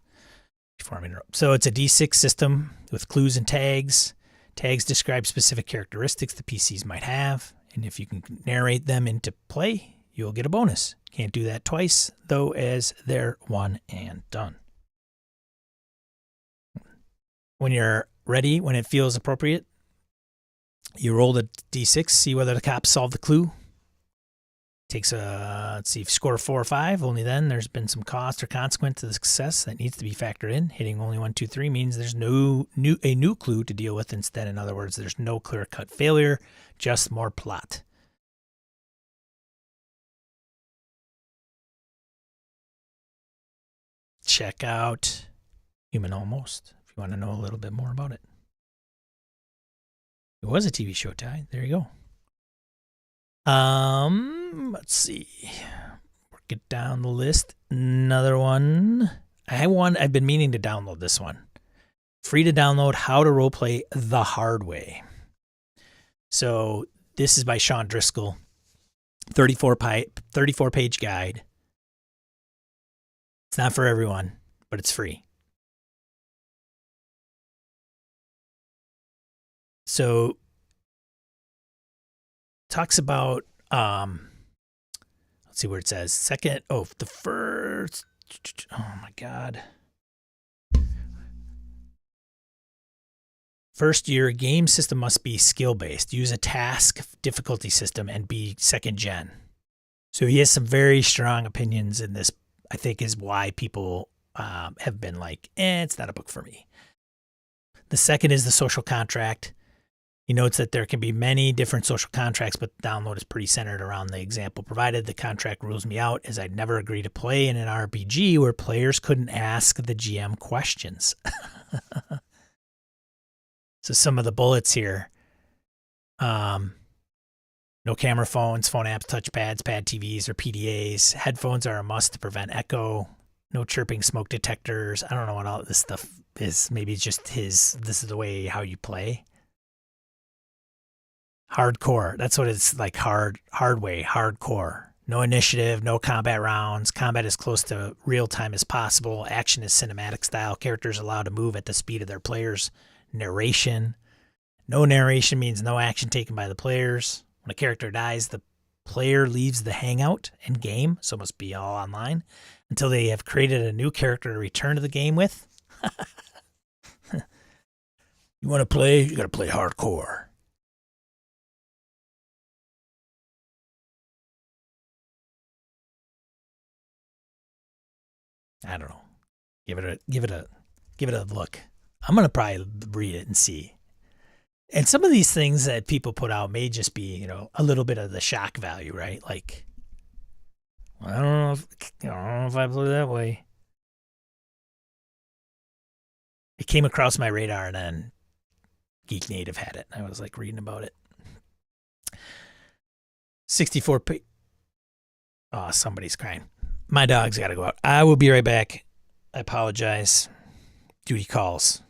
before I'm interrupted. So it's a D6 system with clues and tags. Tags describe specific characteristics the PCs might have, and if you can narrate them into play, you'll get a bonus. Can't do that twice, though, as they're one and done. When you're ready, when it feels appropriate, you roll the D6, see whether the cops solve the clue. Takes let's see, if you score 4 or 5, only then there's been some cost or consequence to the success that needs to be factored in. Hitting only 1, 2, 3 means there's a new clue to deal with instead. In other words, there's no clear-cut failure, just more plot. check out Human Almost if you want to know a little bit more about it. It was a TV show, Ty. There you go. Let's see. Work it down the list. Another one. I've been meaning to download this one. Free to download How to Roleplay the Hard Way. So this is by Sean Driscoll. 34-page guide. It's not for everyone, but it's free. So talks about let's see where it says the first, oh my god, first year game system must be skill based, use a task difficulty system, and be second gen. So he has some very strong opinions in this. I think is why people have been like, it's not a book for me. The second is the social contract. He notes that there can be many different social contracts, but the download is pretty centered around the example provided. The contract rules me out as I'd never agree to play in an RPG where players couldn't ask the GM questions. So some of the bullets here. No camera phones, phone apps, touchpads, pad TVs, or PDAs. Headphones are a must to prevent echo. No chirping smoke detectors. I don't know what all this stuff is. Maybe it's just this is the way how you play. Hardcore. That's what it's like. Hard way. Hardcore. No initiative. No combat rounds. Combat as close to real time as possible. Action is cinematic style. Characters allowed to move at the speed of their players. Narration. No narration means no action taken by the players. When a character dies, the player leaves the hangout and game, so it must be all online, until they have created a new character to return to the game with. You want to play? You got to play hardcore. I don't know. Give it a look. I'm gonna probably read it and see. And some of these things that people put out may just be, a little bit of the shock value, right? Like, I don't know if I play that way. It came across my radar, and then Geek Native had it. I was like reading about it. 64. Oh, somebody's crying. My dog's got to go out. I will be right back. I apologize. Duty calls.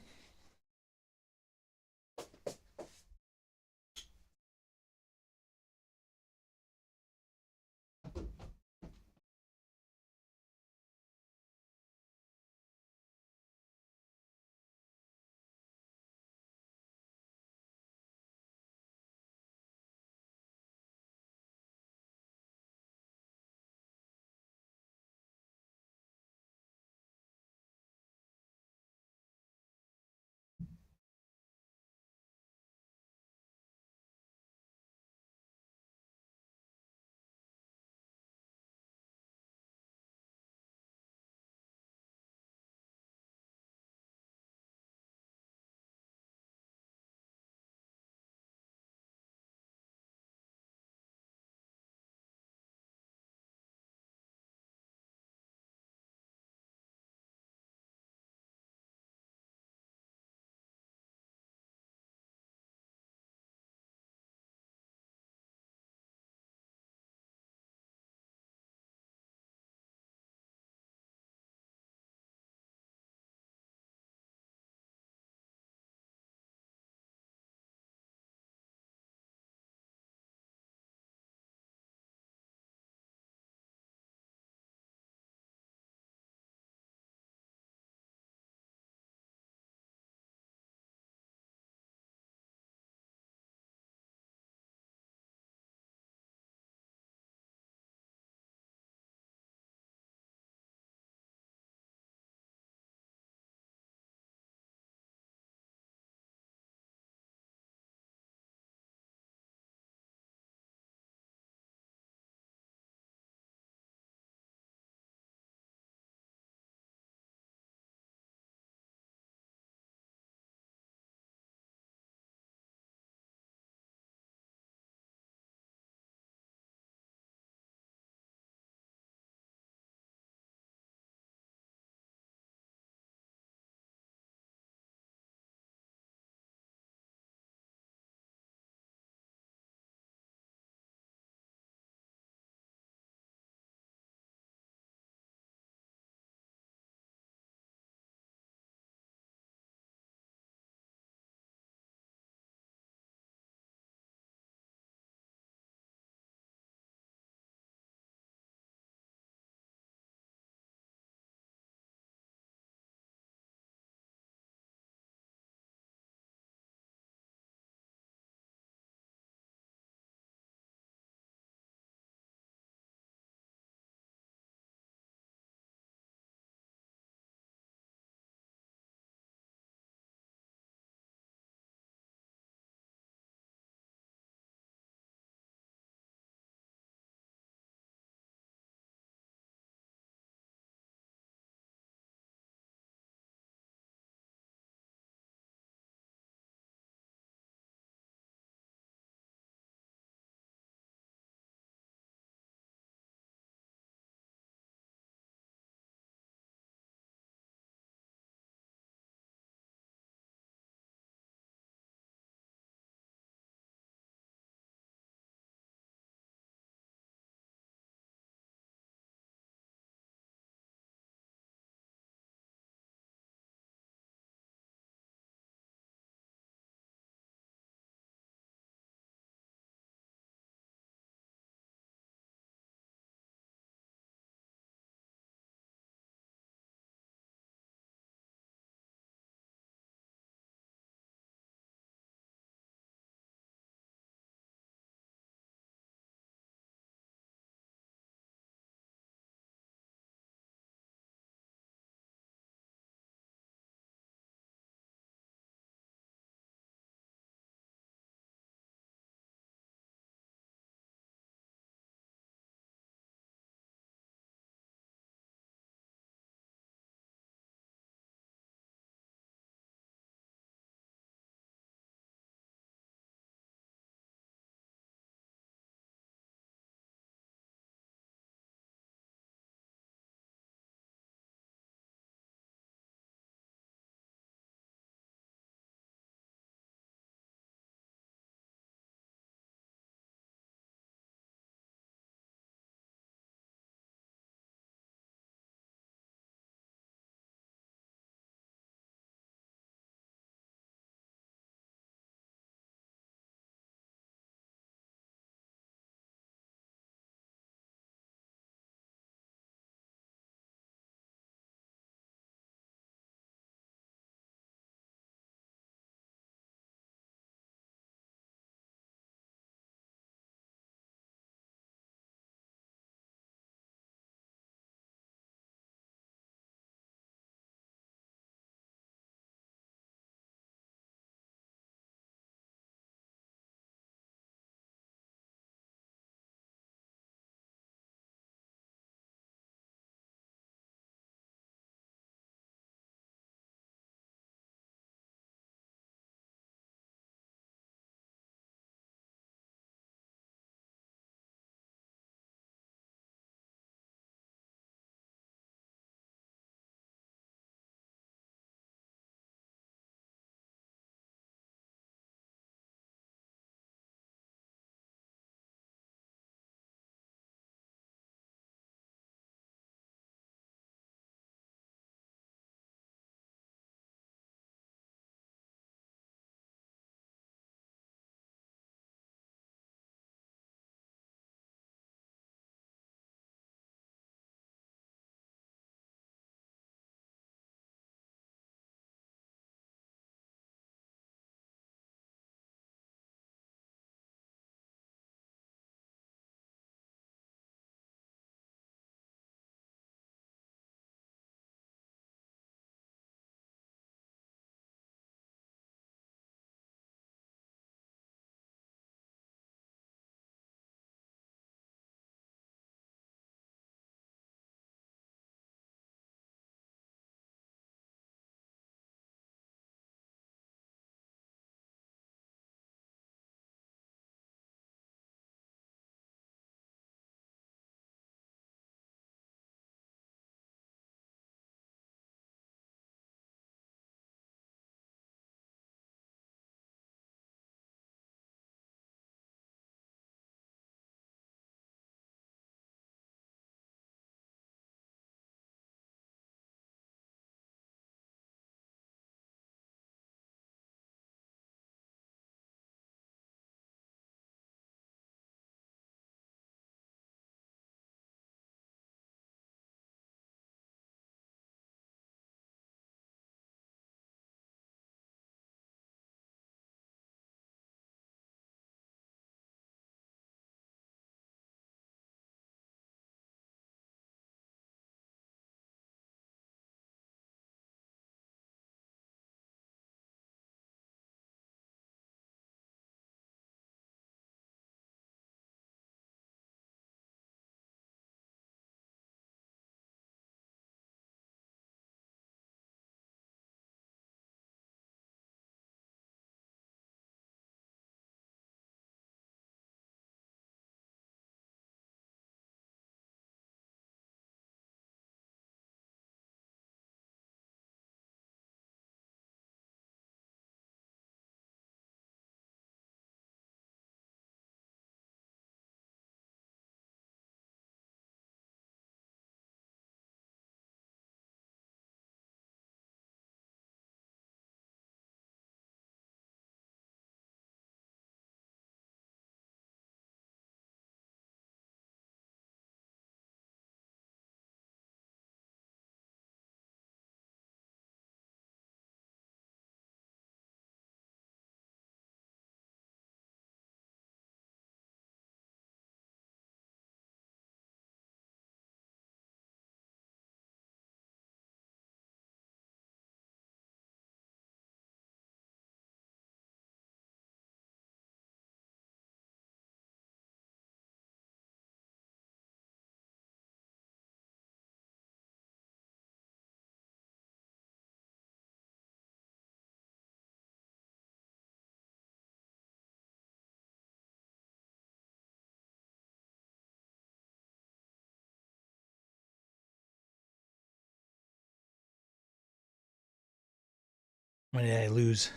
When did I lose?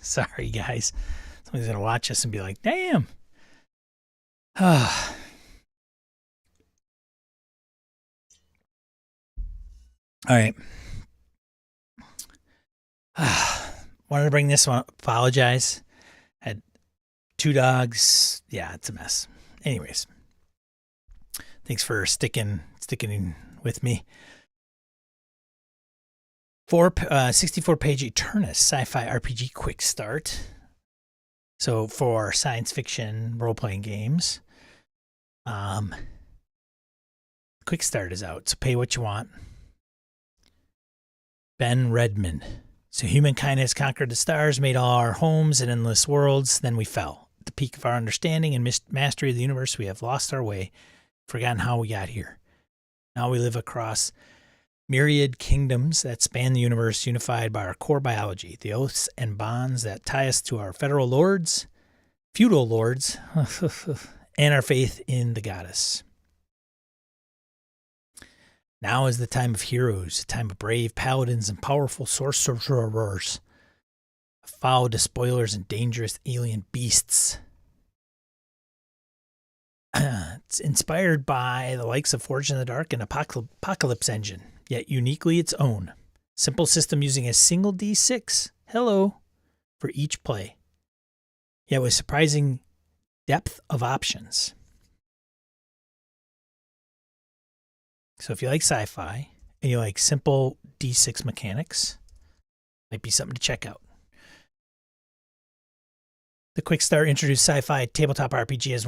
Sorry, guys. Somebody's going to watch us and be like, damn. All right. Wanted to bring this one up. Apologize. Had 2 dogs. Yeah, it's a mess. Anyways. Thanks for sticking with me. 64-page Eternus sci-fi RPG quick start. So for science fiction role-playing games, quick start is out. So pay what you want. Ben Redman. So humankind has conquered the stars, made all our homes and endless worlds. Then we fell. At the peak of our understanding and mastery of the universe, we have lost our way, forgotten how we got here. Now we live across myriad kingdoms that span the universe, unified by our core biology, the oaths and bonds that tie us to our feudal lords, and our faith in the goddess. Now is the time of heroes, a time of brave paladins and powerful sorcerers, foul despoilers and dangerous alien beasts. It's inspired by the likes of Forge in the Dark and Apocalypse Engine, yet uniquely its own. Simple system using a single D6, for each play, yet with surprising depth of options. So if you like sci-fi and you like simple D6 mechanics, might be something to check out. The Quick Start introduced sci-fi tabletop RPG as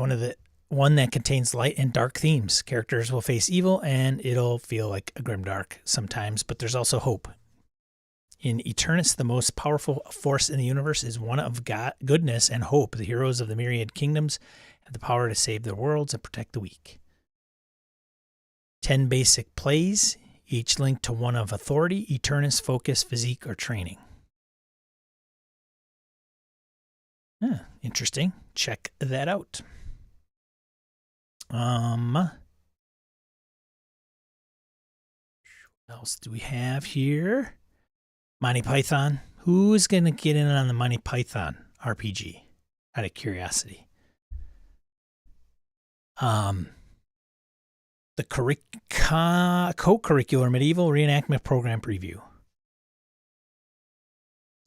one that contains light and dark themes. Characters will face evil and it'll feel like a grimdark sometimes, but there's also hope. In Eternus, the most powerful force in the universe is one of goodness and hope. The heroes of the myriad kingdoms have the power to save their worlds and protect the weak. 10 basic plays, each linked to one of authority, Eternus, focus, physique, or training. Interesting. Check that out. What else do we have here? Monty Python. Who's going to get in on the Monty Python RPG? Out of curiosity. The co-curricular medieval reenactment program preview.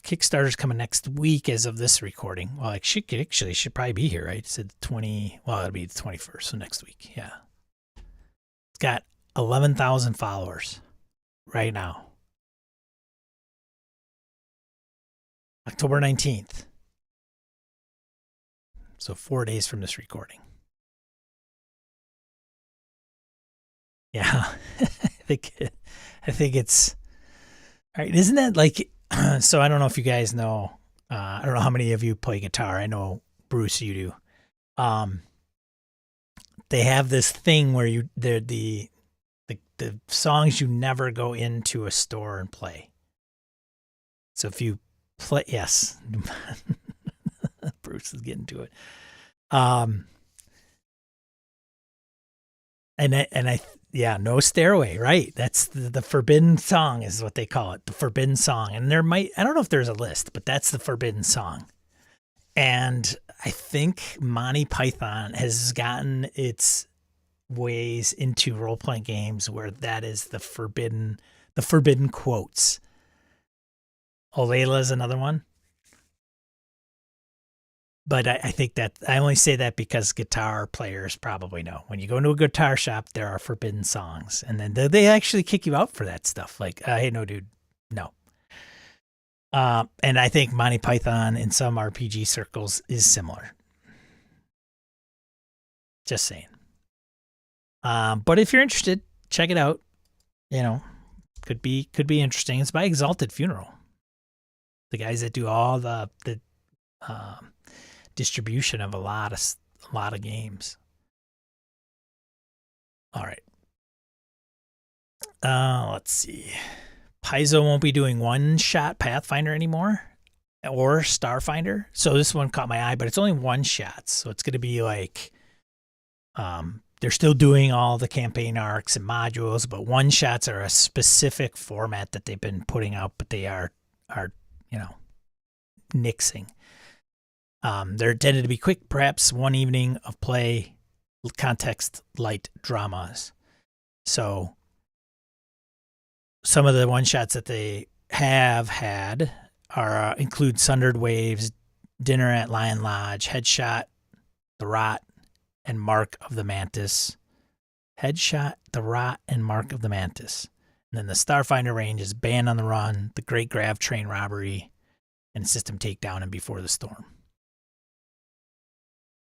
Kickstarter's coming next week as of this recording. Well, it should probably be here, right? It said it'll be the 21st, so next week. Yeah. It's got 11,000 followers right now. October 19th. So 4 days from this recording. Yeah. I think it's all right. Isn't that like, so I don't know if you guys know, I don't know how many of you play guitar. I know, Bruce, you do. They have this thing where they're the songs you never go into a store and play. So if you play, yes, Bruce is getting to it. Yeah, no stairway, right? That's the forbidden song is what they call it, the forbidden song. And I don't know if there's a list, but that's the forbidden song. And I think Monty Python has gotten its ways into role-playing games where that is the forbidden quotes. Olayla is another one. But I think that I only say that because guitar players probably know. When you go into a guitar shop, there are forbidden songs. And then they actually kick you out for that stuff. Like, hey, no, dude, no. And I think Monty Python in some RPG circles is similar. Just saying. But if you're interested, check it out. You know, could be interesting. It's by Exalted Funeral. The guys that do all the distribution of a lot of games. All right. Let's see. Paizo won't be doing one-shot Pathfinder anymore or Starfinder. So this one caught my eye, but it's only one shot. So it's going to be like they're still doing all the campaign arcs and modules, but one shots are a specific format that they've been putting out, but they are are nixing. They're intended to be quick, perhaps one evening of play, context light dramas. So some of the one shots that they have had are include Sundered Waves, Dinner at Lion Lodge, Headshot, The Rot, and Mark of the Mantis. Headshot, The Rot, and Mark of the Mantis. And then the Starfinder range is Band on the Run, The Great Grav Train Robbery, and System Takedown and Before the Storm.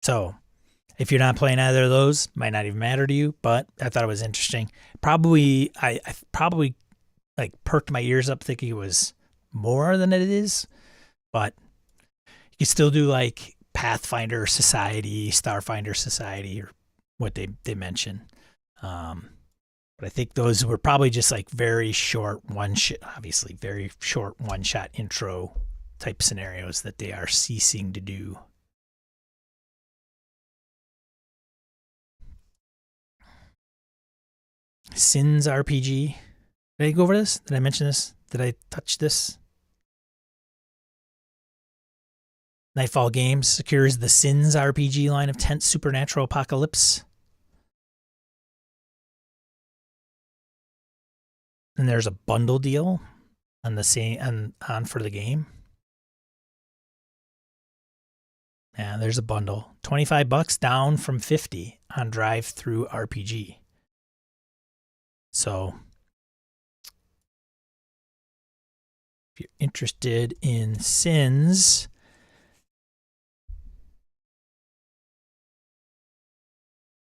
So if you're not playing either of those, might not even matter to you, but I thought it was interesting. I probably like perked my ears up thinking it was more than it is, but you can still do like Pathfinder Society, Starfinder Society, or what they mention. But I think those were probably just like very short very short one-shot intro type scenarios that they are ceasing to do. Sins RPG. Did I go over this? Did I mention this? Did I touch this? Nightfall Games secures the Sins RPG line of tense supernatural apocalypse. And there's a bundle deal on the same on for the game. Yeah, there's a bundle. $25 down from $50 on Drive-Thru RPG. So if you're interested in Sins,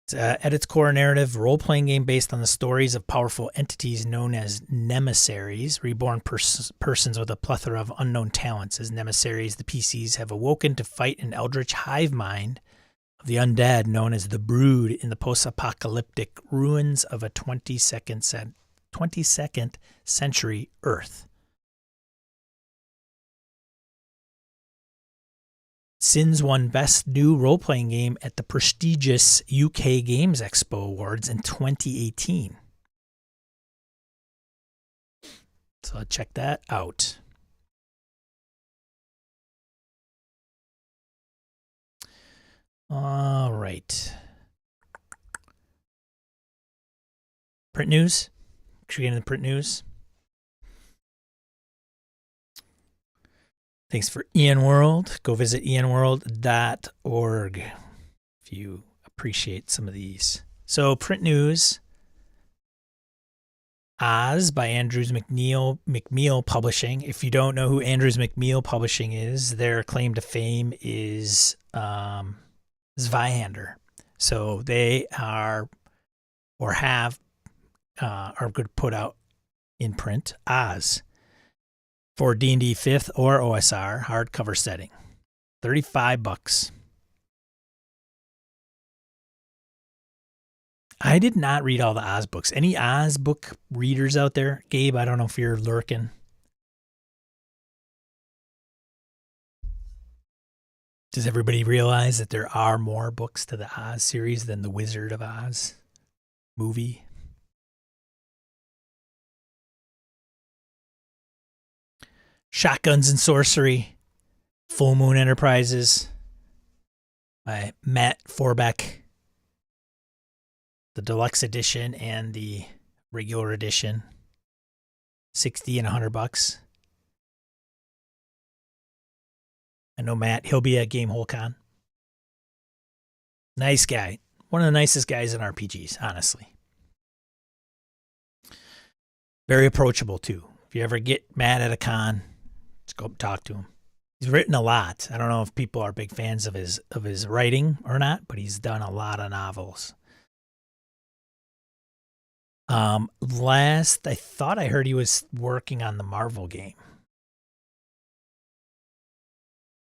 it's at its core, a narrative role-playing game based on the stories of powerful entities known as nemissaries, reborn persons with a plethora of unknown talents. As nemissaries, the PCs have awoken to fight an eldritch hive mind of the undead known as the Brood in the post-apocalyptic ruins of a 22nd century Earth. Sins won Best New Role-Playing Game at the prestigious UK Games Expo Awards in 2018. So check that out. All right. Print news. Should we get into the print news? Thanks for Ian World. Go visit ianworld.org if you appreciate some of these. So print news. Oz by Andrews McMeel Publishing. If you don't know who Andrews McMeel Publishing is, their claim to fame is Zweihander. So they are going to put out in print Oz for D&D 5th or OSR hardcover setting. $35. I did not read all the Oz books. Any Oz book readers out there? Gabe, I don't know if you're lurking. Does everybody realize that there are more books to the Oz series than the Wizard of Oz movie? Shotguns and Sorcery, Full Moon Enterprises by Matt Forbeck. The deluxe edition and the regular edition, $60 and $100. I know Matt, he'll be at GameholeCon. Nice guy. One of the nicest guys in RPGs, honestly. Very approachable, too. If you ever get Matt at a con, just go talk to him. He's written a lot. I don't know if people are big fans of his writing or not, but he's done a lot of novels. Last, I thought I heard he was working on the Marvel game.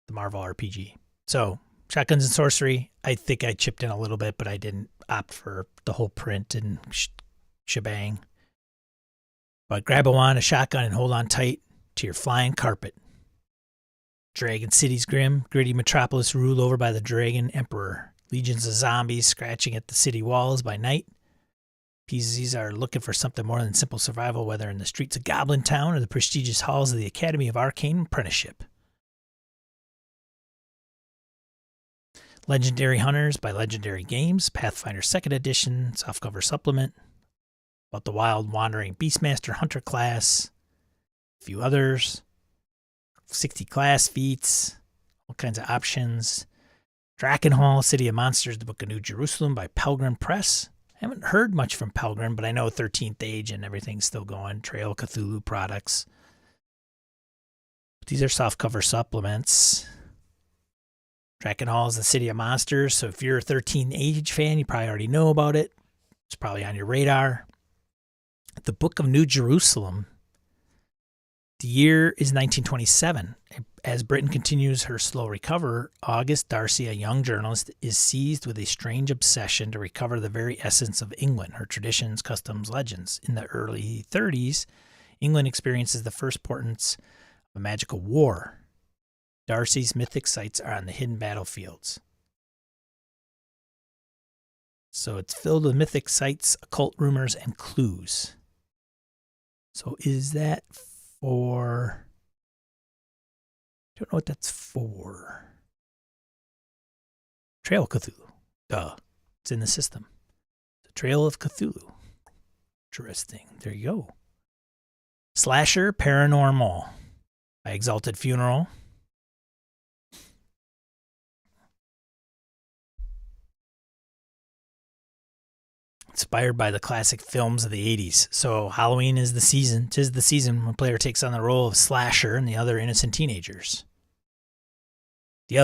The Marvel RPG. So, Shotguns and Sorcery, I think I chipped in a little bit, but I didn't opt for the whole print and shebang. But grab a wand, a shotgun, and hold on tight to your flying carpet. Dragon City's grim, gritty metropolis ruled over by the Dragon Emperor. Legions of zombies scratching at the city walls by night. PCs are looking for something more than simple survival, whether in the streets of Goblin Town or the prestigious halls of the Academy of Arcane Apprenticeship. Legendary Hunters by Legendary Games, Pathfinder 2nd Edition, softcover supplement, about the wild wandering Beastmaster Hunter class, a few others, 60 class feats, all kinds of options. Drakenhall, City of Monsters, the Book of New Jerusalem by Pelgrim Press. I haven't heard much from Pelgrim, but I know 13th Age and everything's still going. Trail Cthulhu products. These are softcover supplements. Drakenhall is the City of Monsters, so if you're a 13th Age fan, you probably already know about it. It's probably on your radar. The Book of New Jerusalem. The year is 1927. As Britain continues her slow recovery, August Darcy, a young journalist, is seized with a strange obsession to recover the very essence of England, her traditions, customs, legends. In the early 30s, England experiences the first portents of a magical war. Darcy's mythic sites are on the hidden battlefields. So it's filled with mythic sites, occult rumors, and clues. So is that for... I don't know what that's for. Trail Cthulhu. Duh. It's in the system. The Trail of Cthulhu. Interesting. There you go. Slasher Paranormal by Exalted Funeral. Inspired by the classic films of the 80s. So Halloween is the season. 'Tis the season when a player takes on the role of slasher and the other innocent teenagers. The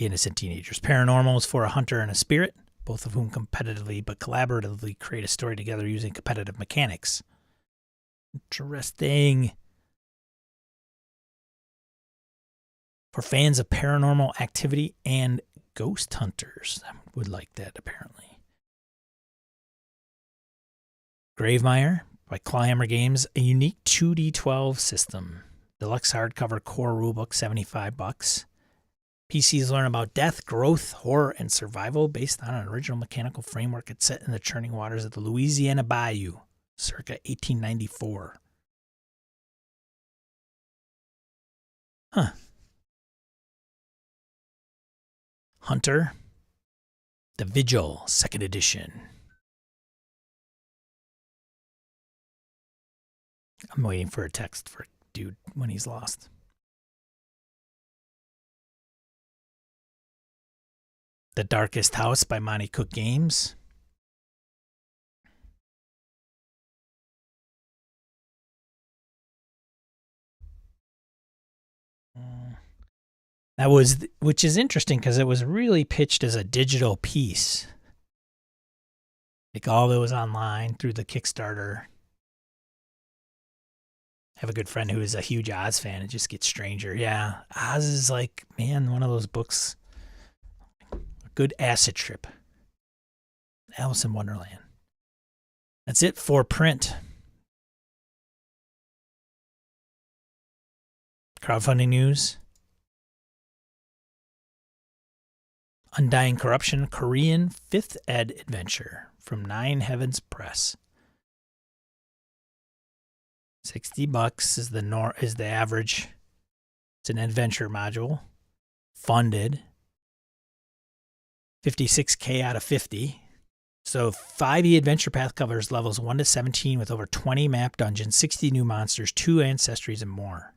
innocent teenagers. Paranormal is for a hunter and a spirit, both of whom competitively but collaboratively create a story together using competitive mechanics. Interesting. For fans of paranormal activity and ghost hunters. I would like that, apparently. Gravemire by Clawhammer Games, a unique 2D12 system. Deluxe hardcover core rulebook, $75. PCs learn about death, growth, horror, and survival based on an original mechanical framework. It's set in the churning waters of the Louisiana Bayou, circa 1894. Huh. Hunter, The Vigil, 2nd edition. I'm waiting for a text for dude when he's lost. The Darkest House by Monty Cook Games. Which is interesting because it was really pitched as a digital piece. Like all that was online through the Kickstarter. I have a good friend who is a huge Oz fan. It just gets stranger. Yeah, Oz is like, man, one of those books. A good acid trip. Alice in Wonderland. That's it for print. Crowdfunding news. Undying Corruption, Korean 5th Ed adventure from Nine Heavens Press. $60 is the average. It's an adventure module. Funded. 56K out of 50. So 5e adventure path covers levels 1 to 17 with over 20 map dungeons, 60 new monsters, 2 ancestries, and more.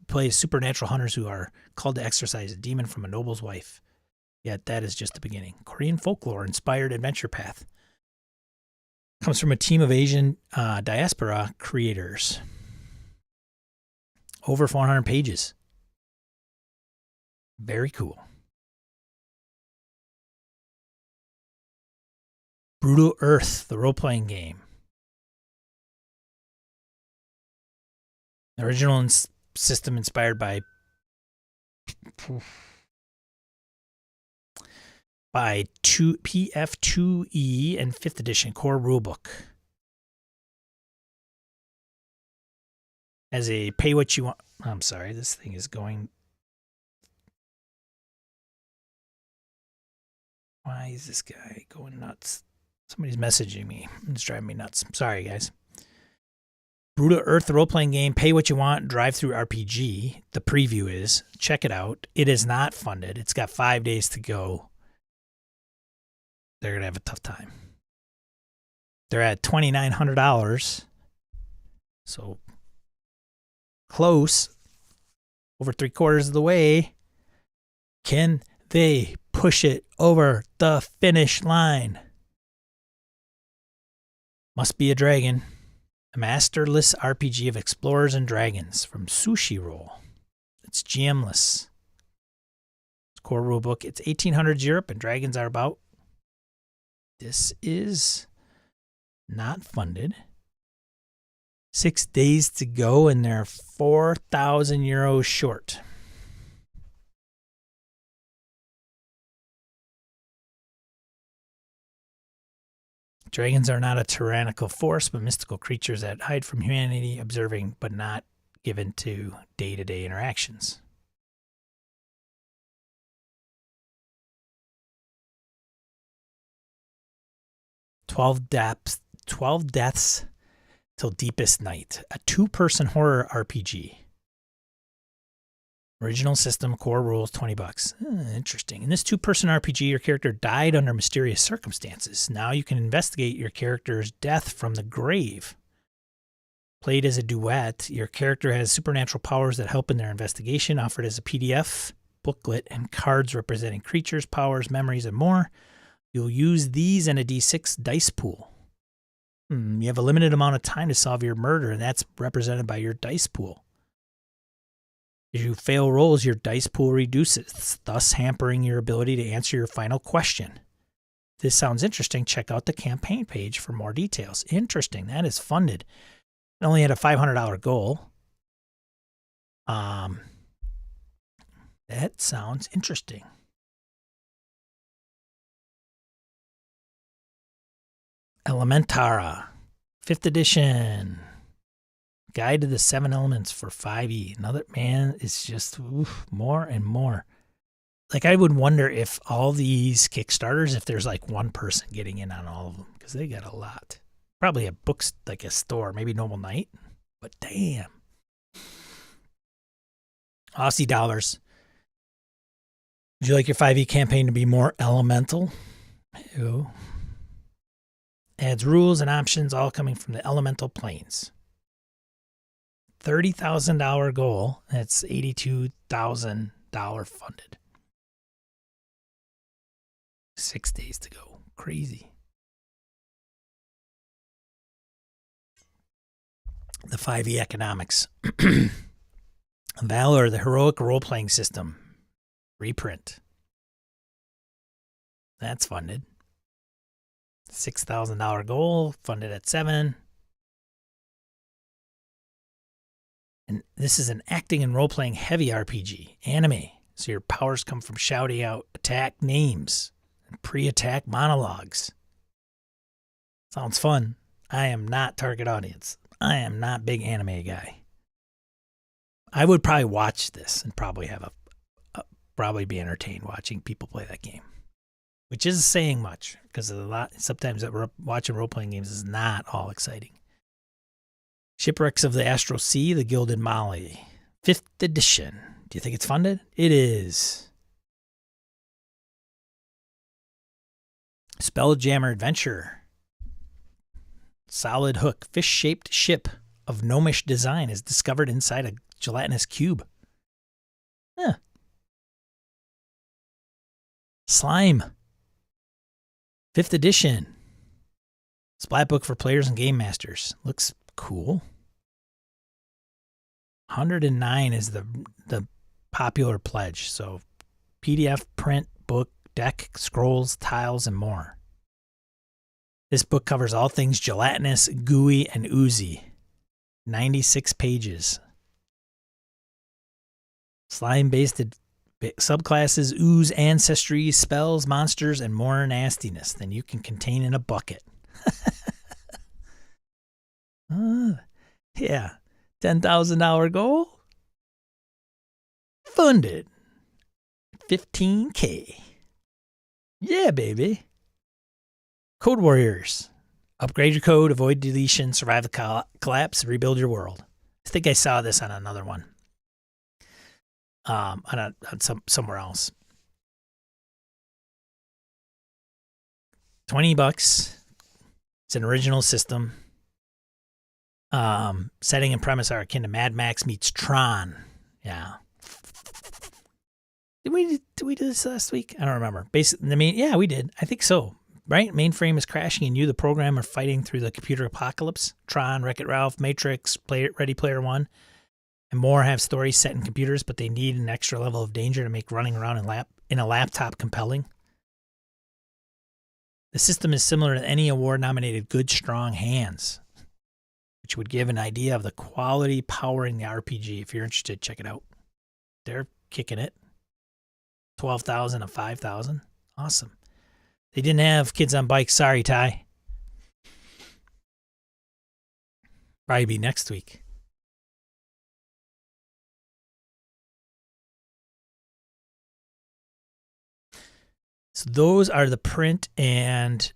Play as supernatural hunters who are called to exorcise a demon from a noble's wife. Yet that is just the beginning. Korean folklore inspired adventure path. Comes from a team of Asian diaspora creators. Over 400 pages. Very cool. Brutal Earth, the role-playing game. The original system inspired by PF2E and 5th edition core rulebook. As a pay what you want. I'm sorry, this thing is going. Why is this guy going nuts? Somebody's messaging me. It's driving me nuts. Sorry, guys. Brutal Earth role-playing game. Pay what you want. Drive-through RPG. The preview is. Check it out. It is not funded. It's got 5 days to go. They're going to have a tough time. They're at $2,900. So close. Over 3/4 of the way. Can they push it over the finish line? Must Be a Dragon. A masterless RPG of explorers and dragons from Sushi Roll. It's GM-less. It's core rulebook. It's 1800s Europe, and dragons are about. This is not funded. 6 days to go, and they're 4,000 euros short. Dragons are not a tyrannical force, but mystical creatures that hide from humanity, observing but not given to day-to-day interactions. Twelve deaths till deepest night. A 2-person horror RPG. Original system, core rules, $20. Interesting. In this 2-person RPG, your character died under mysterious circumstances. Now you can investigate your character's death from the grave. Played as a duet, your character has supernatural powers that help in their investigation, offered as a PDF, booklet, and cards representing creatures, powers, memories, and more. You'll use these in a D6 dice pool. You have a limited amount of time to solve your murder, and that's represented by your dice pool. As you fail rolls, your dice pool reduces, thus hampering your ability to answer your final question. This sounds interesting. Check out the campaign page for more details. Interesting. That is funded. It only had a $500 goal. That sounds interesting. Elementara, 5th edition. Guide to the 7 Elements for 5e. Another, man, it's just more and more. Like, I would wonder if all these Kickstarters, if there's like one person getting in on all of them, because they got a lot. Probably a books, like a store, maybe Noble Knight, but damn. Aussie dollars. Would you like your 5e campaign to be more elemental? Ew. Adds rules and options, all coming from the elemental planes. $30,000 goal. That's $82,000 funded. 6 days to go. Crazy. The 5e economics. Valor, the heroic role-playing system. Reprint. That's funded. $6,000 goal, funded at 7. And this is an acting and role-playing heavy RPG, anime. So your powers come from shouting out attack names and pre-attack monologues. Sounds fun. I am not target audience. I am not big anime guy. I would probably watch this and probably have probably be entertained watching people play that game, which is saying much because sometimes that watching role-playing games is not all exciting. Shipwrecks of the Astral Sea, the Gilded Molly, 5th edition. Do you think it's funded? It is. Spelljammer Adventure. Solid hook, fish-shaped ship of gnomish design is discovered inside a gelatinous cube. Huh. Slime. 5th edition. Splat book for players and game masters. Looks cool. 109 is the popular pledge. So PDF, print, book, deck, scrolls, tiles, and more. This book covers all things gelatinous, gooey, and oozy. 96 pages. Slime-based subclasses, ooze, ancestry, spells, monsters, and more nastiness than you can contain in a bucket. Yeah. $10,000 goal. Funded. $15K. Yeah, baby. Code Warriors. Upgrade your code, avoid deletion, survive the collapse, rebuild your world. I think I saw this on another one. On somewhere else. $20. It's an original system. Setting and premise are akin to Mad Max meets Tron. Yeah. Did we do this last week? I don't remember. Yeah, we did. I think so. Right? Mainframe is crashing and you, the program, are fighting through the computer apocalypse. Tron, Wreck-It Ralph, Matrix, Ready Player One, and more have stories set in computers, but they need an extra level of danger to make running around in a laptop compelling. The system is similar to any award-nominated Good Strong Hands, which would give an idea of the quality powering the RPG. If you're interested, check it out. They're kicking it. 12,000 to 5,000. Awesome. They didn't have Kids on Bikes. Sorry, Ty. Probably be next week. So those are the print and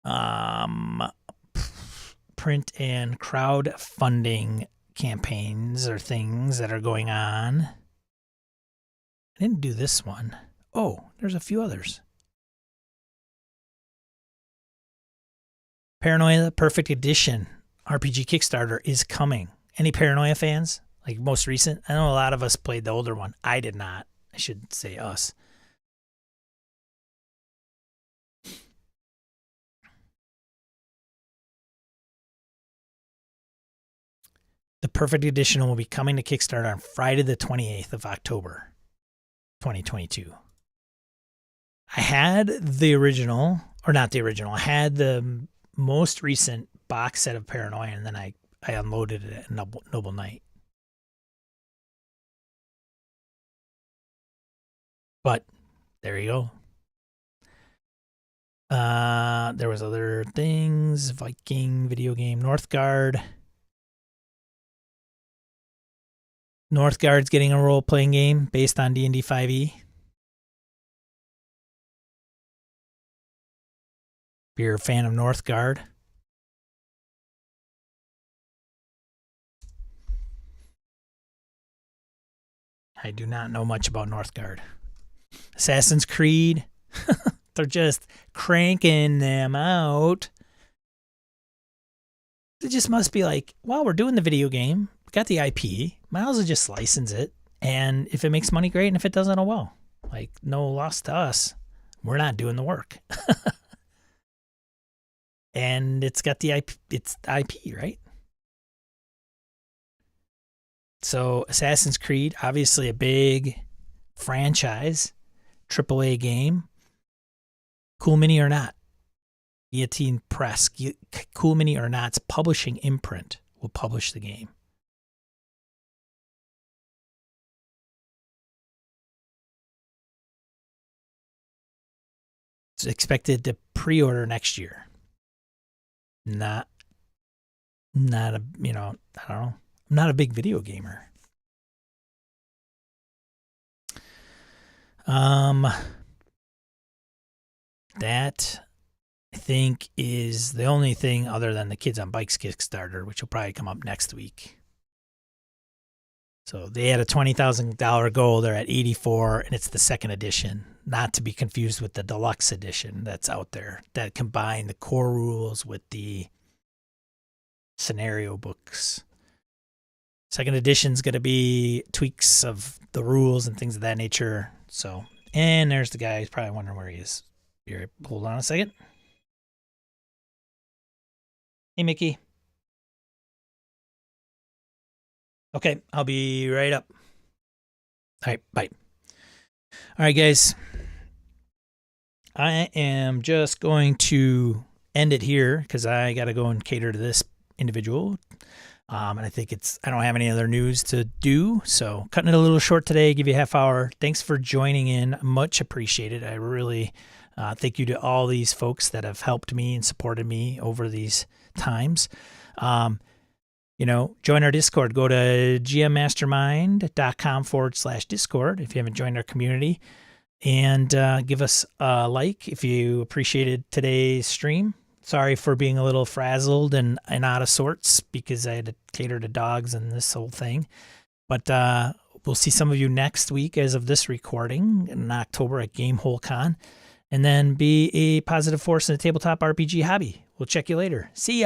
crowdfunding campaigns or things that are going on. I didn't do this one. Oh, there's a few others. Paranoia Perfect Edition RPG Kickstarter is coming. Any Paranoia fans? Like most recent? I know a lot of us played the older one. I did not. I should say us. The Perfect Edition will be coming to Kickstarter on Friday the 28th of October, 2022. I had the original, or not the original, I had the most recent box set of Paranoia, and then I unloaded it at Noble Knight. But there you go. There was other things. Viking video game. Northgard's getting a role-playing game based on D&D 5e. If you're a fan of Northgard. I do not know much about Northgard. Assassin's Creed. They're just cranking them out. It just must be like, well, we're doing the video game. We got the IP. Might as well just license it. And if it makes money, great. And if it doesn't, oh well. Like, no loss to us. We're not doing the work. And it's got the IP. It's IP, right? So Assassin's Creed, obviously a big franchise, AAA game. Cool Mini or Not, Guillotine Press, Cool Mini or Not's publishing imprint will publish the game. It's expected to pre-order next year. Not a, I don't know. I'm not a big video gamer. That, I think, is the only thing other than the Kids on Bikes Kickstarter, which will probably come up next week. So they had a $20,000 goal. They're at 84, and it's the second edition, not to be confused with the deluxe edition that's out there that combine the core rules with the scenario books. Second edition's going to be tweaks of the rules and things of that nature. So, and there's the guy who's probably wondering where he is. Here, hold on a second. Hey, Mickey. Okay, I'll be right up. All right, bye. All right, guys. I am just going to end it here because I got to go and cater to this individual. And I think I don't have any other news to do. So cutting it a little short today, give you a half hour. Thanks for joining in. Much appreciated. I really thank you to all these folks that have helped me and supported me over these times. Join our Discord. Go to gmmastermind.com/Discord if you haven't joined our community. And give us a like if you appreciated today's stream. Sorry for being a little frazzled and out of sorts because I had to cater to dogs and this whole thing. But we'll see some of you next week as of this recording in October at Gamehole Con. And then be a positive force in the tabletop RPG hobby. We'll check you later. See ya.